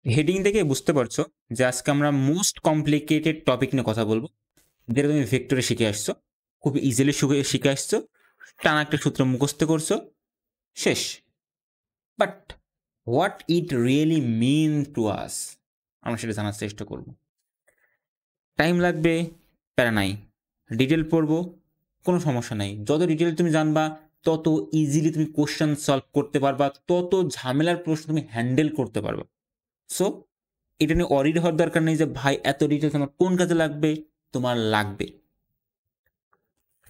Heading দেখে বুঝতে পারছো যে আজকে আমরা মোস্ট কমপ্লিকেটেড টপিক নিয়ে কথা বলবো, যেটা তুমি ভেক্টরে শিখে আসছো, খুব ইজিলি শিখে আসছো, টানা একটা সূত্র মুখস্থ করছো, শেষ। But what it really mean to us, আমরা সেটা জানার চেষ্টা করব। টাইম লাগবে, প্যারা নাই, ডিটেল পড়বো, কোনো সমস্যা নাই। যত ডিটেল তুমি জানবা তত ইজিলি তুমি কোশ্চেন সলভ করতে পারবা, তত ঝামেলার প্রশ্ন তুমি হ্যান্ডেল করতে পারবা। সো এটা নিয়ে অরিড হওয়ার দরকার নেই যে ভাই এত ডিটেলস আমার কোন কাজে লাগবে। তোমার লাগবে,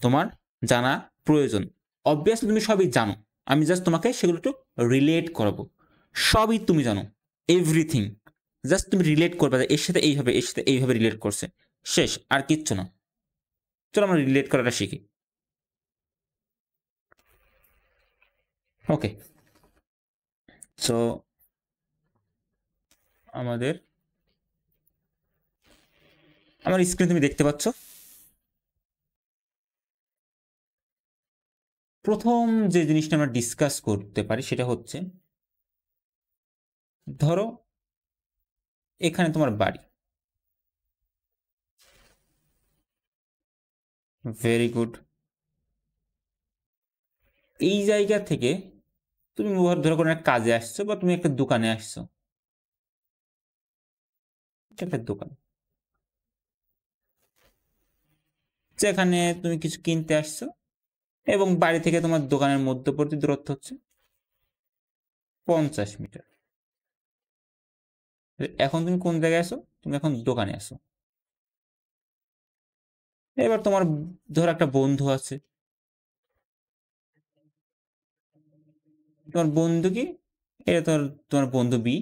তোমার জানা প্রয়োজন। অবভিয়াসলি তুমি সবই জানো, আমি জাস্ট তোমাকে সেগুলো একটু রিলেট করাবো। সবই তুমি জানো, এভরিথিং, জাস্ট তুমি রিলেট করবে এর সাথে এইভাবে, এর সাথে এইভাবে রিলেট করছে, শেষ, আর কিচ্ছু না। চলো আমরা রিলেট করাটা শিখি। ওকে, সো আমার স্ক্রিন তুমি দেখতে পাচ্ছ। প্রথম যে জিনিসটা আমরা ডিসকাস করতে পারি সেটা হচ্ছে, ধরো এখানে তোমার বাড়ি, ভেরি গুড। এই জায়গা থেকে তুমি ধরো কোনো একটা কাজে আসছো বা তুমি একটা দোকানে আসছো, একটা দোকান যেখানে তুমি কিছু কিনতে আসছো, এবং বাড়ি থেকে তোমার দোকানের মধ্যবর্তী দূরত্ব হচ্ছে 50 মিটার। এখন তুমি কোন জায়গায় আসো? তুমি এখন দোকানে আসো। এবার তোমার ধরো একটা বন্ধু আছে, তোমার বন্ধু কি, এটা তোমার বন্ধু বি,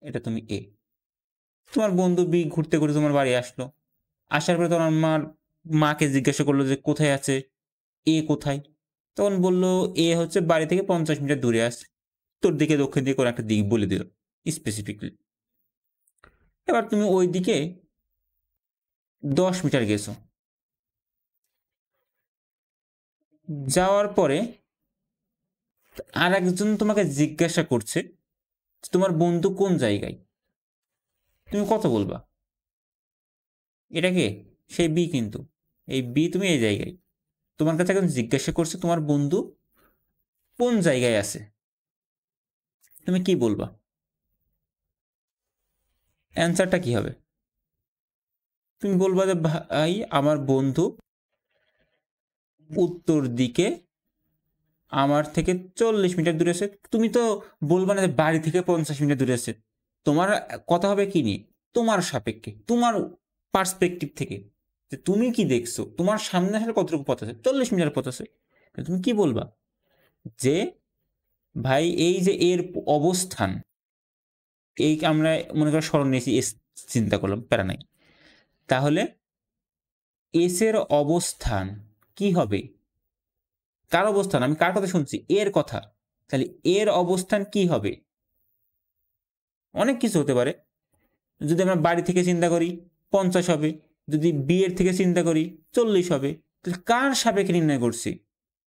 এটা তুমি এ। তোমার বন্ধু বি ঘুরতে ঘুরতে তোমার বাড়ি আসলো, আসার পরে তোমার মাকে জিজ্ঞাসা করলো যে কোথায় আছে, এ কোথায়? তখন বললো এ হচ্ছে বাড়ি থেকে 50 মিটার দূরে আছে, তোর দিকে দক্ষিণ দিকে কোনো একটা দিক বলে দিল স্পেসিফিকলি। এবার তুমি ওই দিকে 10 মিটার গেছো, যাওয়ার পরে আর একজন তোমাকে জিজ্ঞাসা করছে তোমার বন্ধু কোন জায়গায়, তুমি কত বলবা? এটা কে? সেই বি, কিন্তু এই বি তুমি এই জায়গায়, তোমার কাছে একজন জিজ্ঞাসা করছে তোমার বন্ধু কোন জায়গায় আছে, তুমি কি বলবা? অ্যান্সারটা কি হবে? তুমি বলবা যে ভাই আমার বন্ধু উত্তর দিকে আমার থেকে 40 মিটার দূরে আছে। তুমি তো বলবা না যে বাড়ি থেকে 50 মিটার দূরে আছে। তোমার কথা হবে কি নিয়ে? তোমার সাপেক্ষে, তোমার পার্সপেক্টিভ থেকে, যে তুমি কি দেখছো, তোমার সামনে আসলে কতটুকু পথ আছে, 40 মিটার পথ আছে। তুমি কি বলবা? যে ভাই এই যে এর অবস্থান, এই আমরা মনে করো স্মরণ নিয়েছি, এস চিন্তা করলাম, প্যারা নাই। তাহলে এস এর অবস্থান কি হবে? কার অবস্থান? আমি কার কথা শুনছি? এর কথা। তাহলে এর অবস্থান কি হবে? অনেক কিছু হতে পারে। যদি আমরা বাড়ি থেকে চিন্তা করি 50 হবে, যদি বিয়ের থেকে চিন্তা করি 40 হবে। তাহলে কার সাপেক্ষে নির্ণয় করছি?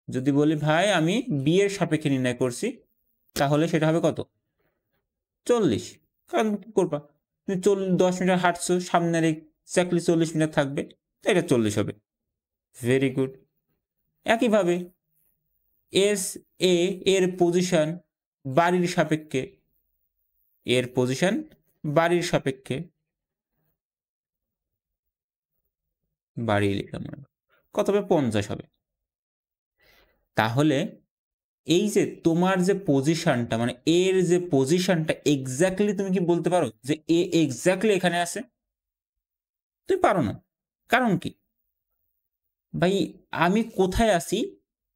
যদি বলি ভাই আমি বিয়ের সাপেক্ষে নির্ণয় করছি, তাহলে সেটা হবে কত? 40। কারণ কি করবা, তুমি 10 মিটার হাঁটছো, সামনের এক্স্যাক্টলি 40 মিটার থাকবে, এটা 40 হবে। Very good. একইভাবে এস এ এর পজিশন বাড়ির সাপেক্ষে, এর পজিশন বাড়ির সাপেক্ষে, বাড়ি লিখলাম, কত হবে? 50 হবে। তাহলে এই যে তোমার যে পজিশনটা, মানে এর যে পজিশনটা এক্স্যাক্টলি, তুমি কি বলতে পারো যে এ এক্স্যাক্টলি এখানে আছে? তুমি পারো না। কারণ কি? ভাই আমি কোথায় আছি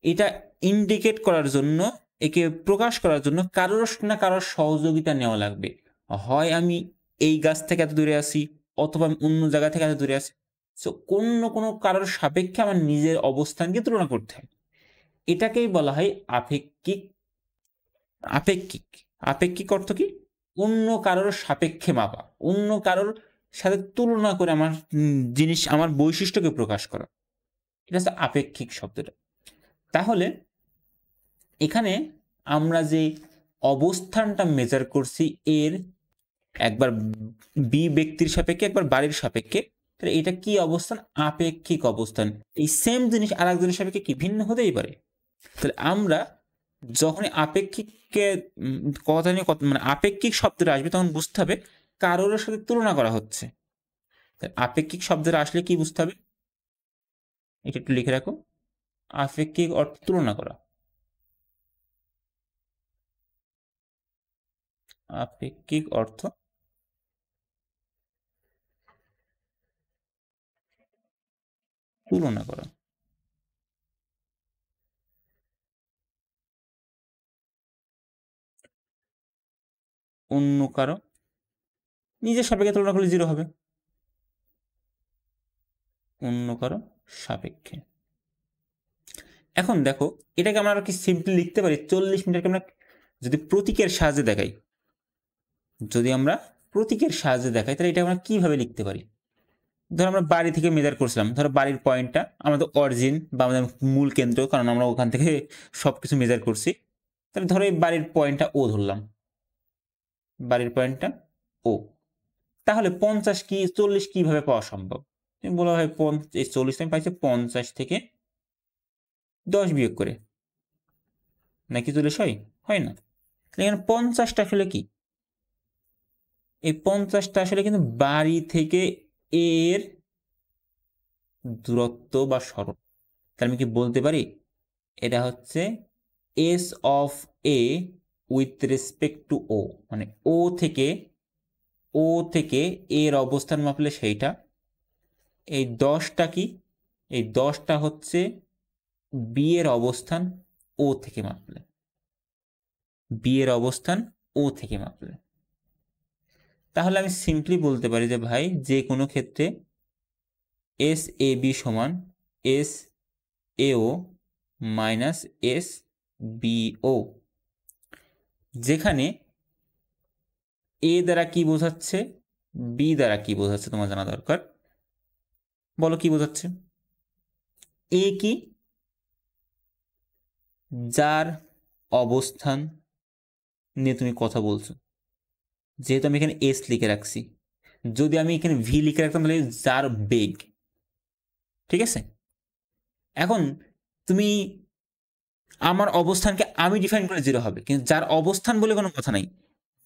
এটা ইন্ডিকেট করার জন্য, একে প্রকাশ করার জন্য কারোর না কারোর সহযোগিতা নেওয়া লাগবে। হয় আমি এই গাছ থেকে এত দূরে আছি, অথবা আমি অন্য জায়গা থেকে এত দূরে আছি। সো কোনো না কোনো কারোর সাপেক্ষে আমার নিজের অবস্থানকে তুলনা করতে হয়। এটাকেই বলা হয় আপেক্ষিক। আপেক্ষিক, আপেক্ষিক অর্থ কি? অন্য কারোর সাপেক্ষে মাপা, অন্য কারোর সাথে তুলনা করে আমার জিনিস, আমার বৈশিষ্ট্যকে প্রকাশ করা, এটা হচ্ছে আপেক্ষিক শব্দটা। তাহলে এখানে আমরা যে অবস্থানটা মেজার করছি এর, একবার বি ব্যক্তির সাপেক্ষে একবার বাড়ির সাপেক্ষে, তাহলে এটা কি অবস্থান? আপেক্ষিক অবস্থান। এই সেম জিনিস আরেকজনের সাপেক্ষে কি ভিন্ন হতেই পারে। তাহলে আমরা যখনই আপেক্ষিককে কথা নিয়ে মানে আপেক্ষিক শব্দটা আসবে তখন বুঝতে হবে কারোর সাথে তুলনা করা হচ্ছে। আপেক্ষিক শব্দটা আসলে কি বুঝতে হবে, এটা একটু লিখে রাখো। আপেক্ষিক অর্থ তুলনা করা। আপেক্ষিক অর্থ তুলনা করা। অন্য কারো নিজের সাপেক্ষে তুলনা করলে 0 হবে। অন্য কারো সাপেক্ষে। এখন দেখো এটাকে আমরা আর কি সিম্পলি লিখতে পারি 40 মিটারকে আমরা যদি প্রতীকের সাহায্যে দেখাই, যদি আমরা প্রতীকের সাহায্যে দেখাই তাহলে এটা আমরা কিভাবে লিখতে পারি? ধরো আমরা বাড়ি থেকে মেজার করছিলাম, ধরো বাড়ির পয়েন্টটা আমাদের অরিজিন বা আমাদের মূল কেন্দ্র, কারণ আমরা ওখান থেকে সবকিছু মেজার করছি। তাহলে ধরো এই বাড়ির পয়েন্টটা ও ধরলাম, বাড়ির পয়েন্টটা ও। তাহলে 50 কি 40 কিভাবে পাওয়া সম্ভব? তুমি বলা হয় 40 আমি পাইছি 50 থেকে 10 বিয়োগ করে, নাকি 40 হয় না। এখানে 50টা আসলে কি? এই 50টা আসলে কিন্তু বাড়ি থেকে এর দূরত্ব বা সরণ। তাহলে আমি কি বলতে পারি এটা হচ্ছে S of A with respect to O, মানে ও থেকে এর অবস্থান মাপলে সেইটা। এই 10টা কি? এই 10টা হচ্ছে বি এর অবস্থান ও থেকে মাপলে, বি এর অবস্থান ও থেকে মাপলে। তাহলে আমি সিম্পলি বলতে পারি যে ভাই যে কোনো ক্ষেত্রে এস এ বি সমান এস এও মাইনাস এস বিও, যেখানে এ দ্বারা কি বোঝাচ্ছে, বি দ্বারা কি বোঝাচ্ছে তোমার জানা দরকার। বলো কি বোঝাচ্ছে? এ কি? যার অবস্থান নিয়ে তুমি কথা বলছো, যেহেতু আমি এখানে এস লিখে রাখছি, যদি আমি এখানে ভি লিখে রাখতাম তাহলে যার বেগ। ঠিক আছে, এখন তুমি আমার অবস্থানকে আমি ডিফাইন করে 0 হবে, কিন্তু যার অবস্থান বলে কোনো কথা নাই।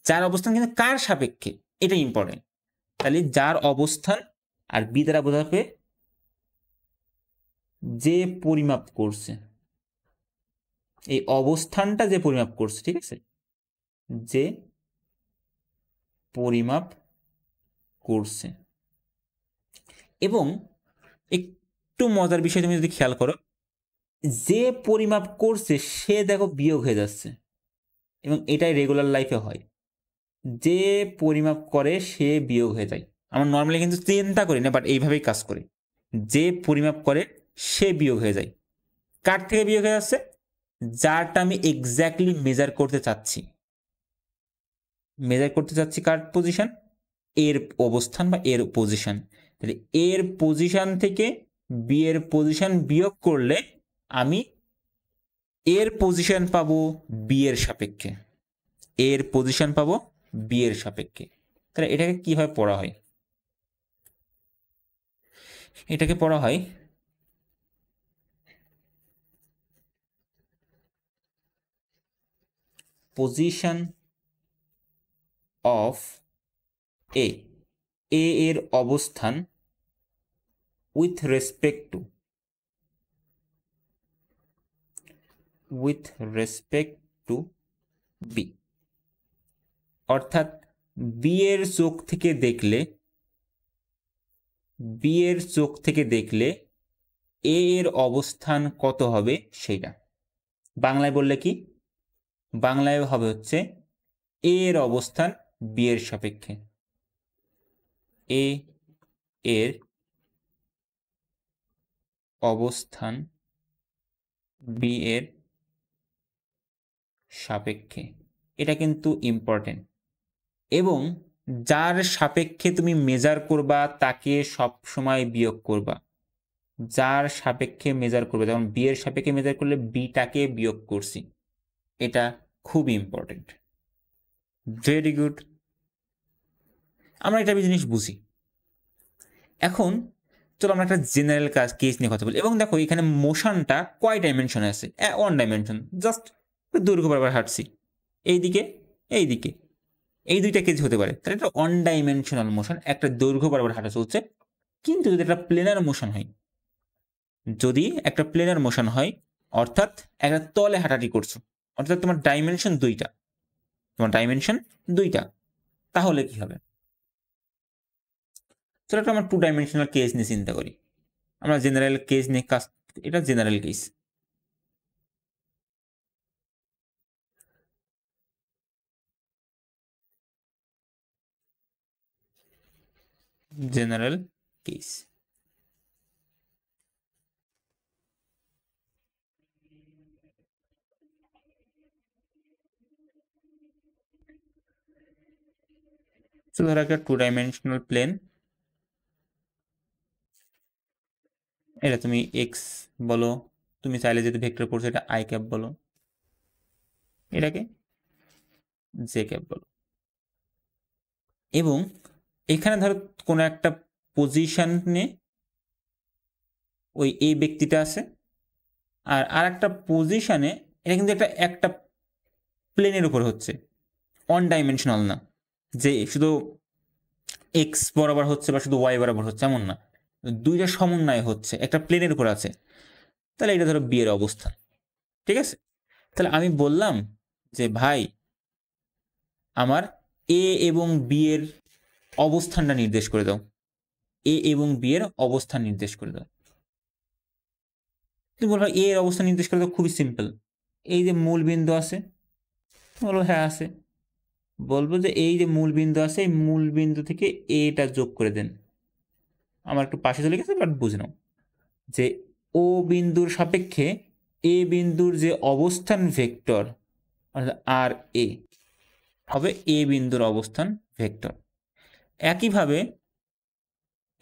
যার অবস্থান কিন্তু কার সাপেক্ষে, এটা ইম্পর্টেন্ট। তাহলে যার অবস্থান, আর বি দ্বারা বোঝাবে যে পরিমাপ করছে, এই অবস্থানটা যে পরিমাপ করছে, ঠিক আছে, যে পরিমাপ করছে। এবং একটু মজার বিষয় তুমি যদি খেয়াল করো, যে পরিমাপ করছে সে দেখো বিয়োগ হয়ে যাচ্ছে, এবং এটাই রেগুলার লাইফে হয়, যে পরিমাপ করে সে বিয়োগ হয়ে যায়। আমরা নর্মালি কিন্তু চিন্তা করি না, বাট এইভাবেই কাজ করে। যে পরিমাপ করে সে বিয়োগ হয়ে যায়। কার থেকে বিয়োগ হয়ে যাচ্ছে? যারটা আমি এক্স্যাক্টলি মেজার করতে চাচ্ছি। মেজার করতে চাচ্ছি কার পজিশন? এর অবস্থান বা এর পজিশন। তাহলে এর পজিশন থেকে বি এর পজিশন বিয়োগ করলে আমি এর পজিশন পাবো বি এর সাপেক্ষে, এর পজিশন পাবো বি এর সাপেক্ষে। তাহলে এটাকে কিভাবে পড়া হয়? এটাকে পড়া হয় পজিশন অফ এ, এর অবস্থান উইথ রেসপেক্ট টু বি। অর্থাৎ বি এর চোখ থেকে দেখলে এ এর অবস্থান কত হবে সেটা। বাংলায় বললে কি? বাংলায় হবে হচ্ছে এ এর অবস্থান বি এর সাপেক্ষে, এ এর অবস্থান বি এর সাপেক্ষে। এটা কিন্তু ইম্পর্টেন্ট। এবং যার সাপেক্ষে তুমি মেজার করবা তাকে সব সময় বিয়োগ করবা। যার সাপেক্ষে মেজার করবে, যেমন বি এর সাপেক্ষে মেজার করলে বিটাকে বিয়োগ করছি। এটা খুব ইম্পর্টেন্ট। Very good. আমরা এটা জিনিস বুঝি। এখন চলো আমরা একটা জেনারেল কেস নিয়ে কথা বলি। এবং দেখো এখানে মোশনটা কয় ডাইমেনশনে আছে? 1 ডাইমেনশন। জাস্ট দৈর্ঘ্য বরাবর হাঁটছি, এইদিকে এইদিকে, এই দুইটা কেস হতে পারে। তাহলে এটা 1 ডাইমেনশনাল মোশন, একটা দৈর্ঘ্য বরাবর হাঁটা চলছে। কিন্তু যদি একটা প্লেনার মোশন হয়, যদি একটা প্লেনার মোশন হয়, অর্থাৎ একটা তলে হাঁটাহাঁটি করছো, অর্থাৎ তোমার ডাইমেনশন দুইটা, তাহলে কি হবে? চলো একটা আমরা 2 ডাইমেনশনাল কেস নিয়ে চিন্তা করি। আমরা জেনারেল কেস নিয়ে কাজ, এটা জেনারেল কেস। General case. তো ধরো একটা 2 ডাইমেনশনাল প্লেন, এটা তুমি এক্স বলো, তুমি চাইলে যদি ভেক্টর করছো এটা আই ক্যাপ বলো, এটাকে জে ক্যাপ বলো। এবং এখানে ধরো কোনো একটা পজিশনে ওই এই ব্যক্তিটা আছে, আর একটা পজিশনে এটা কিন্তু একটা প্লেনের উপর হচ্ছে, 1 ডাইমেনশনাল না যে শুধু এক্স বরাবর হচ্ছে বা শুধু ওয়াই বরাবর হচ্ছে, এমন না, দুইটা সমন্বয় হচ্ছে, একটা প্লেনের উপর আছে। তাহলে এটা ধরো বি এর অবস্থান, ঠিক আছে? তাহলে আমি বললাম যে ভাই আমার এ এবং বি এর অবস্থানটা নির্দেশ করে দাও, এ এবং বি এর অবস্থান নির্দেশ করে দাও। তুমি বলবো এ এর অবস্থান নির্দেশ করে দাও, খুবই সিম্পল। এই যে মূল বিন্দু আছে, বলবো হ্যাঁ আছে, বলবো যে এই যে মূল বিন্দু আছে, এই মূল বিন্দু থেকে এটা যোগ করে দেন। আমার একটু পাশে চলে গেছে, বাট বুঝে নাও যে ও বিন্দুর সাপেক্ষে এ বিন্দুর যে অবস্থান ভেক্টর অর্থাৎ আর এ হবে এ বিন্দুর অবস্থান ভেক্টর। একইভাবে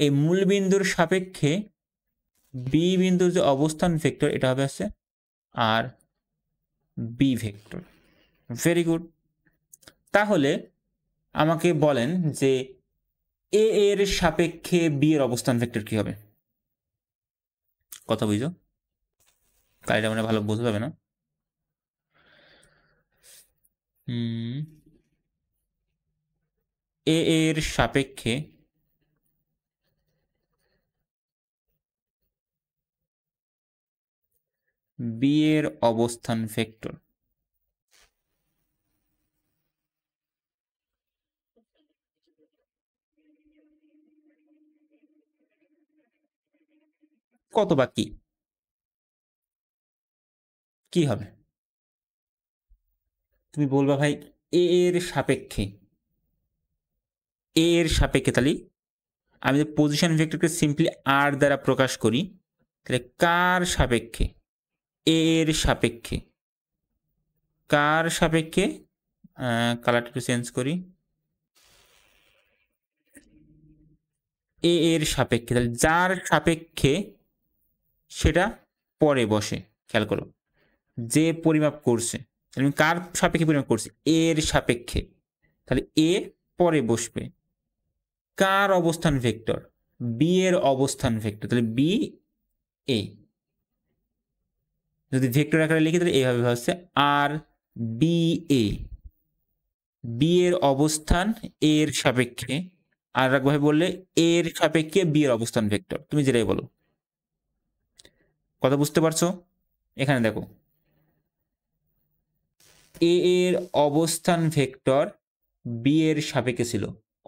এই মূল বিন্দুর সাপেক্ষে বি বিন্দুর যে অবস্থান ভেক্টর এটা হবে আছে আর বি ভেক্টর। Very good. তাহলে আমাকে বলেন যে এ এর সাপেক্ষে বি এর অবস্থান ভেক্টর কি হবে? কথা বুঝো? কালিটা মানে ভালো বুঝতে হবে না। এ এর সাপেক্ষে বি এর অবস্থান ভেক্টর কত বা কি হবে? তুমি বলবা ভাই এ এর সাপেক্ষে, এ এর সাপেক্ষে, তাহলে আমি যে পজিশন ভেক্টরকে সিম্পলি আর দ্বারা প্রকাশ করি, তাহলে কার সাপেক্ষে? এ এর সাপেক্ষে। কার সাপেক্ষে? কালারটা একটু চেঞ্জ করি, এ এর সাপেক্ষে। তাহলে যার সাপেক্ষে সেটা পরে বসে, খেয়াল করো, যে পরিমাপ করছে, তাহলে আমি কার সাপেক্ষে পরিমাপ করছি? এর সাপেক্ষে। তাহলে এ পরে বসবে। কার অবস্থান ভেক্টর? বি এর অবস্থান ভেক্টর। তাহলে বি এ, যদি ভেক্টর আকারে লিখি তাহলে এইভাবে হচ্ছে আর বি এ, বি এর অবস্থান এর সাপেক্ষে, আর একভাবে বললে এর সাপেক্ষে বি এর অবস্থান ভেক্টর, তুমি যেটাই বলো। কথা বুঝতে পারছো? এখানে দেখো এ এর অবস্থান ভেক্টর বি এর সাপেক্ষে ছিল,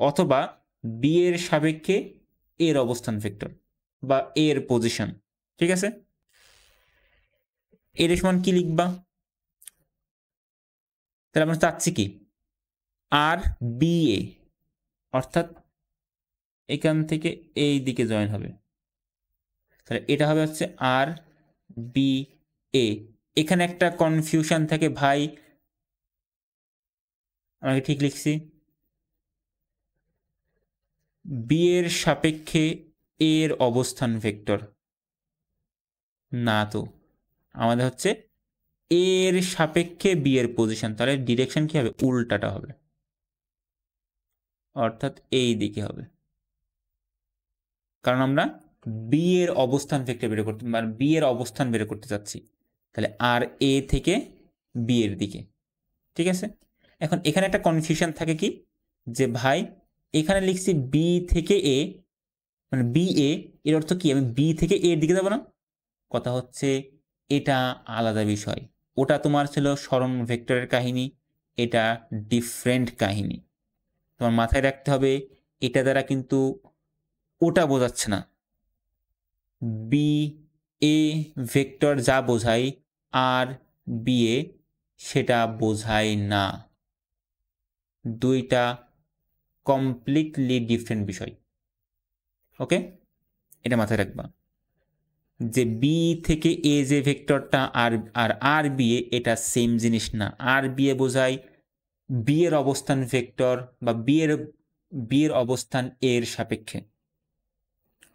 অথবা বি এর সাপেক্ষে এর অবস্থান ভেক্টর বা এর পজিশন, ঠিক আছে? এর সমান কি লিখবা? তাহলে আমরা চাচ্ছি কি? আর বি এ, অর্থাৎ এখান থেকে এই দিকে জয়েন হবে, তাহলে এটা হবে হচ্ছে আর বি এ। এখানে একটা কনফিউশন থাকে ভাই, আমাকে ঠিক লিখছি, বি এর সাপেক্ষে এর অবস্থান ভেক্টর না, তো আমাদের হচ্ছে এর সাপেক্ষে বি এর পজিশন, তাহলে ডিরেকশন কি হবে? উল্টাটা হবে। অর্থাৎ এই দিকে হবে, কারণ আমরা বি এর অবস্থান ভেক্টর বের করতে মানে বি এর অবস্থান বের করতে চাচ্ছি। তাহলে আর এ থেকে বি এর দিকে, ঠিক আছে। এখন এখানে একটা কনফিউশন থাকে কি, যে ভাই এখানে লিখছি বি থেকে এ, মানে বি এ, এর অর্থ কি আমি বি থেকে এ এর দিকে যাব না? কথা হচ্ছে এটা আলাদা বিষয়, ওটা তোমার ছিল সরণ ভেক্টরের কাহিনী, এটা ডিফারেন্ট কাহিনী। তোমার মাথায় রাখতে হবে এটা দ্বারা কিন্তু ওটা বোঝাচ্ছে না। বি এ ভেক্টর যা বোঝায় আর বি এ সেটা বোঝায় না, দুইটা কমপ্লিটলি ডিফারেন্ট বিষয়। ওকে, এটা মাথায় রাখবা যে বি থেকে এ যে ভেক্টরটা আর আর আর বি এ এটা সেম জিনিস না। আর বি এ বোঝায় বি এর অবস্থান ভেক্টর বা বি এর অবস্থান এর সাপেক্ষে।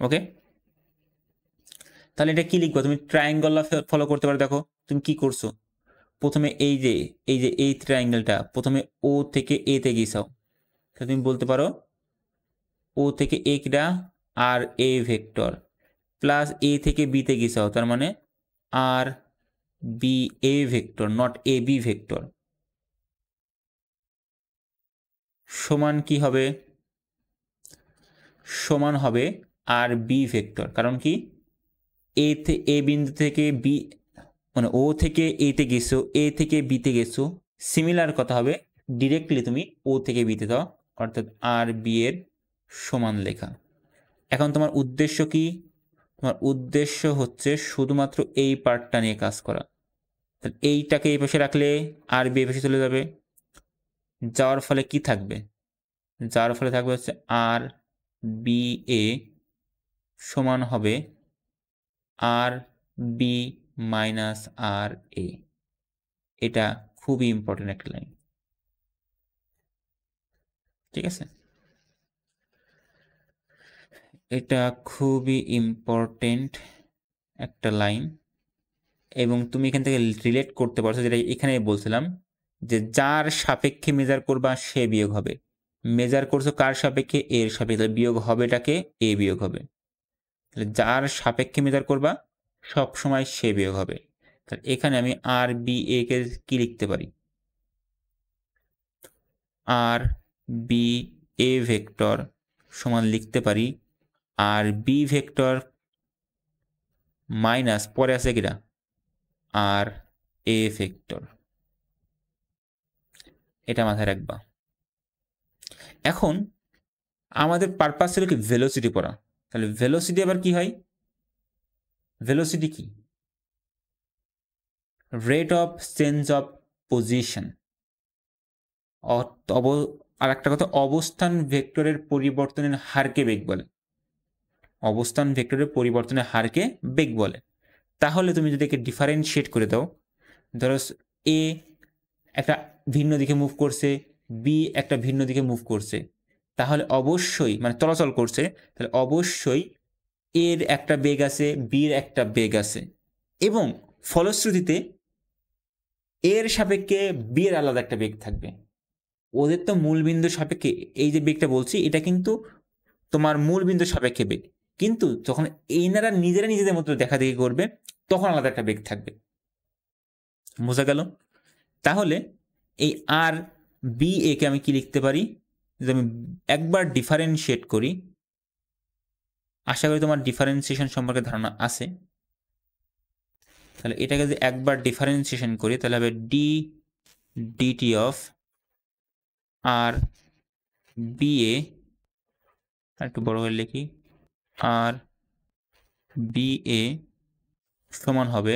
ওকে, তাহলে এটা কি লিখবো? তুমি ট্রায়াঙ্গল ফলো করতে পারো। দেখো তুমি কি করছো, প্রথমে এই ট্রায়াঙ্গেলটা প্রথমে ও থেকে এ তে গিয়েছাও, তাহলে তুমি বলতে পারো ও থেকে এ কিটা আর এ ভেক্টর, প্লাস এ থেকে বি তে গিয়েছাও, তার মানে R B A vector, not A B vector, সমান কি হবে? সমান হবে আর বি ভেক্টর। কারণ কি এ বিন্দু থেকে বি মানে ও থেকে এ তে গেছো, এ থেকে বি তে গেছো, সিমিলার কথা হবে ডিরেক্টলি তুমি ও থেকে বিতে দাও, অর্থাৎ আর বি এর সমান লেখা। এখন তোমার উদ্দেশ্য কি? তোমার উদ্দেশ্য হচ্ছে শুধুমাত্র এই পার্টটা নিয়ে কাজ করা। তাহলে এইটাকে এই পাশে রাখলে আর বি এই পাশে চলে যাবে, যাওয়ার ফলে কি থাকবে? যাওয়ার ফলে থাকবে হচ্ছে আর বি এ সমান হবে আর বি মাইনাস আর এ। এটা খুবই ইম্পর্টেন্ট একটা লাইন, ঠিক আছে? এটা খুবই ইম্পর্টেন্ট একটা লাইন, এবং তুমি এখান থেকে রিলেট করতে পারছো, যেটা এখানে বলছিলাম যে যার সাপেক্ষে মেজার করবা সে বিয়োগ হবে। মেজার করছো কার সাপেক্ষে? এর সাপেক্ষে, বিয়োগ হবেটাকে এ বিয়োগ হবে। তাহলে যার সাপেক্ষে মেজার করবা সব সময় সে বিয়োগ হবে। তাহলে এখানে আমি আর বি এ কে কি লিখতে পারি? আর বি এ ভেক্টর সমান লিখতে পারি আর বি ভেক্টর মাইনাস পরে আছে কিনা আর এ ভেক্টর। এটা মাথায় রাখবা। এখন আমাদের পারপাস ছিল কি ভেলোসিটি পড়া, তাহলে ভেলোসিটি আবার কি হয়? ভেলোসিটি কি? Rate of change of position. আর একটা কথা, অবস্থান ভেক্টরের পরিবর্তনের হারকে বেগ বলে। অবস্থান ভেক্টরের পরিবর্তনের হারকে বেগ বলে। তাহলে তুমি যদি একে ডিফারেন্সিয়েট করে দাও, ধরো এ একটা ভিন্ন দিকে মুভ করছে, বি একটা ভিন্ন দিকে মুভ করছে, তাহলে অবশ্যই মানে চলাচল করছে, তাহলে অবশ্যই এর একটা বেগ আছে, বির একটা বেগ আছে, এবং ফলশ্রুতিতে এর সাপেক্ষে বি এর আলাদা একটা বেগ থাকবে। ওদের তো মূল বিন্দুর সাপেক্ষে এই যে বেগটা বলছি এটা কিন্তু তোমার মূল বিন্দুর সাপেক্ষে বেগ, কিন্তু যখন এনারা নিজেদের মতো দেখা দেখি করবে তখন আলাদা একটা বেগ থাকবে। বোঝা গেল? তাহলে এই আর বি এ কে আমি কি লিখতে পারি? যদি আমি একবার ডিফারেন্সিয়েট করি, আশা করি তোমার ডিফারেন্সিয়েশন সম্পর্কে ধারণা আছে, তাহলে এটাকে যদি একবার ডিফারেন্সিয়েশন করি তাহলে হবে d dt of r B A, একটু বড় করে লিখি, আর বি এ সমান হবে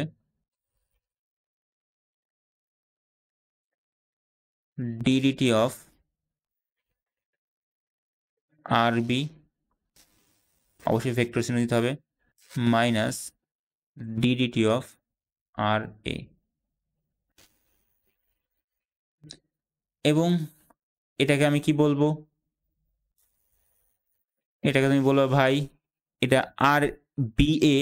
ডিডিটি অফ আর বি, অবশ্যই ভেক্টর চিহ্ন দিতে হবে, minus ddt of r A. এবং এটাকে আমি কি বলবো? এটাকে তুমি বলবো ভাই এটা আর বি এ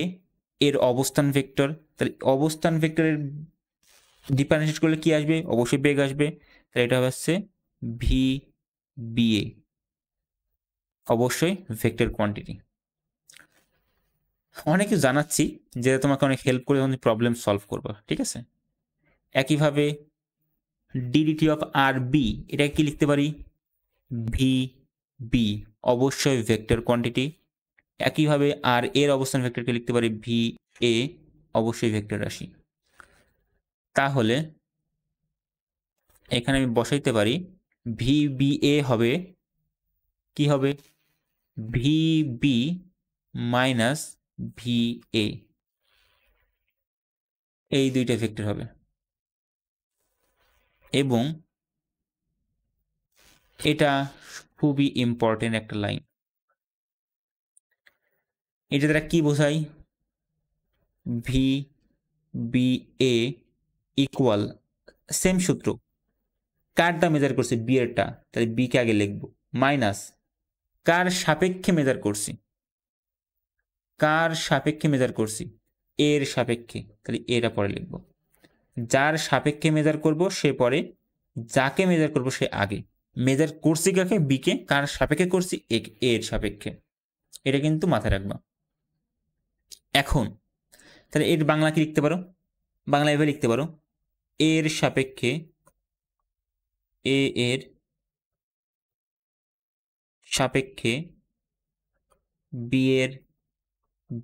এর অবস্থান ভেক্টর। তাহলে অবস্থান ভেক্টরের ডিফারেন্সিয়েট করলে কি আসবে? অবশ্যই বেগ আসবে। তাহলে এটা হচ্ছে ভি বি এ। অবশ্যই ভেক্টর কোয়ান্টিটি। অনেক কিছু জানাচ্ছি যেটা তোমাকে অনেক হেল্প করে যখন প্রবলেম সলভ করবে, ঠিক আছে? একইভাবে ডিডিটি অফ আর বি, এটা কি লিখতে পারি? ভি বি, অবশ্যই ভেক্টর কোয়ান্টিটি। একইভাবে আর এর অবস্থান ভেক্টরকে লিখতে পারি ভি এ, অবশ্যই ভেক্টর রাশি। তাহলে এখানে আমি বসাইতে পারি ভি বি এ হবে কি হবে? V b minus v a, এই দুইটা ভেক্টর হবে। এবং এটা খুবই ইম্পর্টেন্ট একটা লাইন। এটা দ্বারা কি বোঝাই? V B A equal, same সূত্র, কারটা মেজার করছি বি এরটা, তাহলে বি কে আগে লিখবো, মাইনাস কার সাপেক্ষে মেজার করছি, কার সাপেক্ষে মেজার করছি, এর সাপেক্ষে, তাহলে এরা পরে লিখবো। যার সাপেক্ষে মেজার করব সে পরে, যাকে মেজার করব সে আগে। মেজার করছি কাকে? বি কে। কার সাপেক্ষে করছি? এর সাপেক্ষে। এটা কিন্তু মাথায় রাখবা। এখন তাহলে এর বাংলা কি লিখতে পারো? বাংলা এভাবে লিখতে পারো, এর সাপেক্ষে এ এর সাপেক্ষে বি এর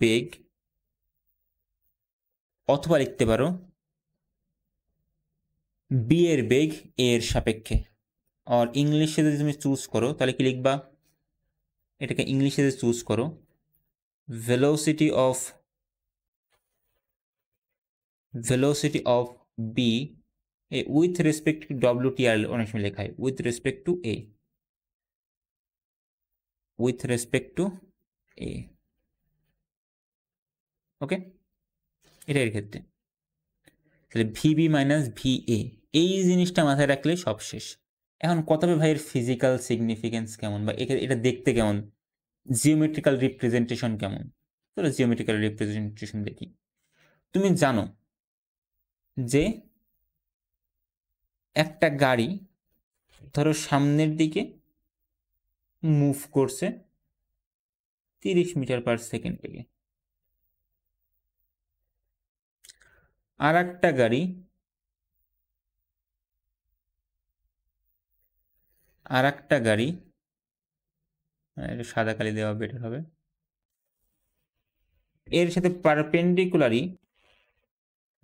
বেগ, অথবা লিখতে পারো বি এর বেগ এর সাপেক্ষে। আর ইংলিশে যদি তুমি চুজ করো তাহলে কি লিখবা? এটাকে ইংলিশে যদি চুজ করো, velocity of b with respect to wtr, অনেক সময় লেখা হয় with respect to a, with respect to a, ওকে? এটা এর ক্ষেত্রে তাহলে ভিবি মাইনাস ভি এ, এই জিনিসটা মাথায় রাখলে সব শেষ। এখন কত হবে ভাইয়ের ফিজিক্যাল সিগনিফিকেন্স কেমন, বা এটা দেখতে কেমন, জিওমেট্রিক্যাল রিপ্রেজেন্টেশন কেমন? চলো জিওমেট্রিক্যাল রিপ্রেজেন্টেশন দেখি। তুমি জানো যে একটা গাড়ি ধরো সামনের দিকে মুভ করছে 30 মিটার পার সেকেন্ড থেকে, আর একটা গাড়ি এটা সাদা কালি দেওয়া বেটার হবে, এর সাথে পারপেন্ডিকুলারি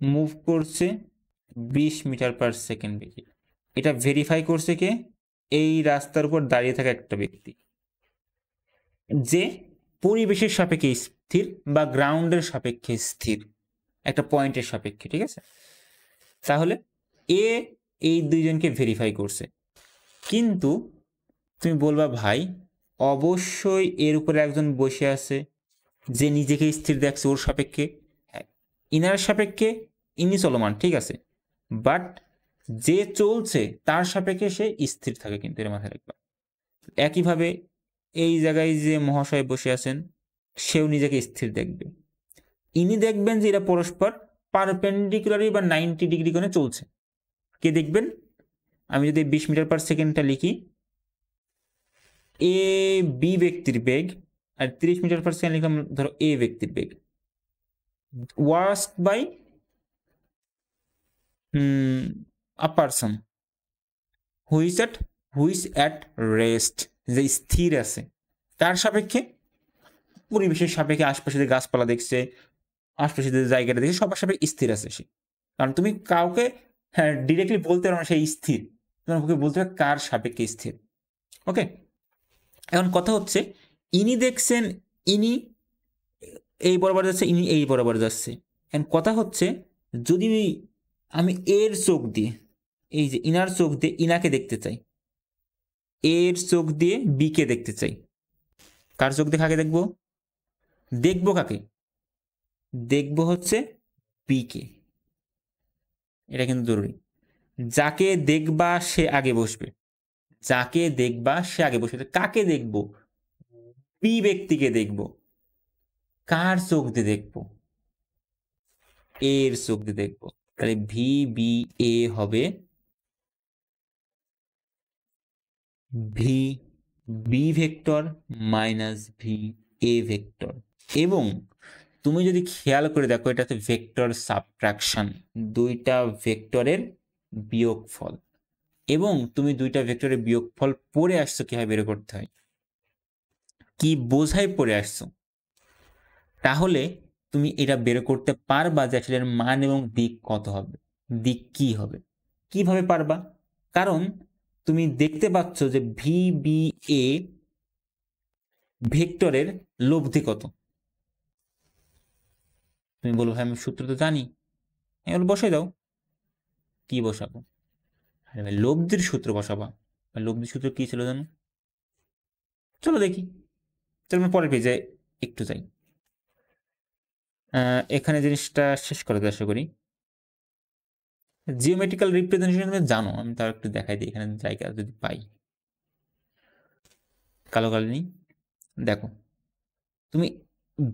মুভ করছে 20 মিটার পার সেকেন্ড বেগে। এটা ভেরিফাই করছে কে? এই রাস্তার উপর দাঁড়িয়ে থাকা একটা ব্যক্তি, যে পরিবেশের সাপেক্ষে স্থির বা গ্রাউন্ডের সাপেক্ষে স্থির, একটা পয়েন্টের সাপেক্ষে, ঠিক আছে? তাহলে এ এই দুইজনকে ভেরিফাই করছে। কিন্তু তুমি বলবা ভাই অবশ্যই এর উপরে একজন বসে আছে যে নিজেকে স্থির দেখছে ওর সাপেক্ষে, ইনার সাপেক্ষে ইনি চলমান, ঠিক আছে, বাট যে চলছে তার সাপেক্ষে সে স্থির থাকে, কিন্তু এর মাথায় রাখবা। একইভাবে এই জায়গায় যে মহাশয় বসে আছেন সেও নিজেকে স্থির দেখবে, ইনি দেখবেন যে এরা পরস্পর পারপেন্ডিকুলারি বা 90 ডিগ্রি কোণে চলছে। কে দেখবেন? আমি যদি 20 মিটার পার সেকেন্ডটা লিখি, এ বি ব্যক্তির বেগ, আর 30 মিটার পার সেকেন্ড লিখলাম ধরো এ ব্যক্তির বেগ, worst by a person who is at rest, যে স্থির আছে, তার সাপেক্ষে, পরিবেশের সাপেক্ষে, আশপাশে যে গাছপালা দেখছে, আশপাশে যে জায়গাটা দেখছে, সবার সাপেক্ষে স্থির আছে সে। কারণ তুমি কাউকে হ্যাঁ ডিরেক্টলি বলতে পারো না সেই স্থির, তোমাকে বলতে হবে কার সাপেক্ষে স্থির। ওকে, এখন কথা হচ্ছে ইনি দেখছেন ইনি এই বরাবর যাচ্ছে, ইনি এই বরাবর যাচ্ছে। এখন কথা হচ্ছে যদি আমি এর চোখ দিয়ে, এই যে ইনার চোখ দিয়ে ইনাকে দেখতে চাই, এর চোখ দিয়ে বি কে দেখতে চাই, কার চোখ দিয়ে কাকে দেখবো? দেখবো কাকে? দেখবো হচ্ছে বি কে। এটা কিন্তু জরুরি। যাকে দেখবা সে আগে বসবে, যাকে দেখবা সে আগে বসবে। কাকে দেখবো? বি ব্যক্তিকে দেখবো। কার চোখ দিয়ে দেখবো? এর চোখ দিয়ে দেখবো। তাহলে ভি বি এ হবে V b vector minus v a vector. এবং তুমি যদি খেয়াল করে দেখো এটাতে ভেক্টর সাবট্রাকশন, দুইটা ভেক্টরের বিয়োগফল, এবং তুমি দুইটা ভেক্টরের বিয়োগফল পড়ে আসছো কিভাবে বের করতে হয়, কি বোঝাই পড়ে আসছো, তাহলে তুমি এটা বের করতে পারবা যে আসলে এর মান এবং দিক কত হবে, দিক কি হবে। কিভাবে পারবা? কারণ তুমি দেখতে পাচ্ছ যে ভি বি এ ভেক্টরের লব্ধি কত। তুমি বলবো ভাই আমি সূত্র তো জানি, এগুলো বসাই দাও। কি বসাবো? আরে ভাই লব্ধির সূত্র বসাবা। লব্ধির সূত্র কি ছিল জানো? চলো দেখি, চলো আমরা পরের পেজে একটু যাই। এখানে জিনিসটা শেষ করে আশা করি। জিওমেট্রিক্যাল রিপ্রেজেন্টেশন তুমি জানো, আমি তার একটু দেখাই দিই এখানে জায়গা যদি পাই। কালো কালো নেই, দেখো তুমি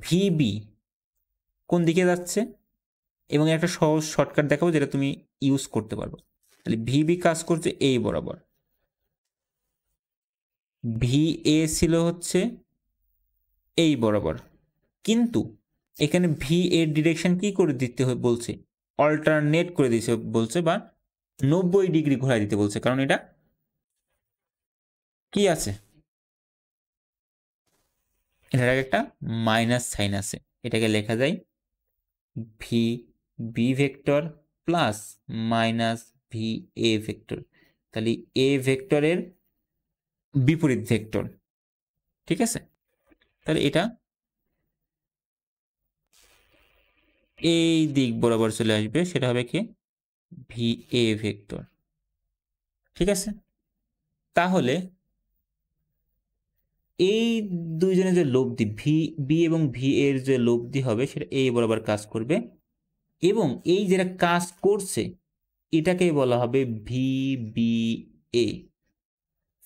ভিবি কোন দিকে যাচ্ছে, এবং একটা সহজ শর্টকাট দেখাবো যেটা তুমি ইউজ করতে পারবো। তাহলে ভিবি কাজ করছে এই বরাবর, ভি এ ছিল হচ্ছে এই বরাবর, কিন্তু এখানে ভি এর ডিরেকশন কি করে দিতে বলছে, অল্টারনেট করে দিতে বলছে, বা 90 ডিগ্রি ঘোরায় দিতে বলছে, কারণ এটা কি আছে, এটার আগে একটা মাইনাস সাইন আছে। এটাকে লেখা যায় v b vector plus minus v a vector. তাহলে এ ভেক্টরের বিপরীত ভেক্টর, ঠিক আছে। তাহলে এটা এই দিক বরাবর চলে আসবে, সেটা হবে কি ভি এ ভেক্টর, ঠিক আছে। তাহলে এই দুইজনের যে লব্ধি ভি বি এবং ভি এর যে লব্ধি হবে সেটা এই বরাবর কাজ করবে, এবং এই যেটা কাজ করছে এটাকে বলা হবে V B A,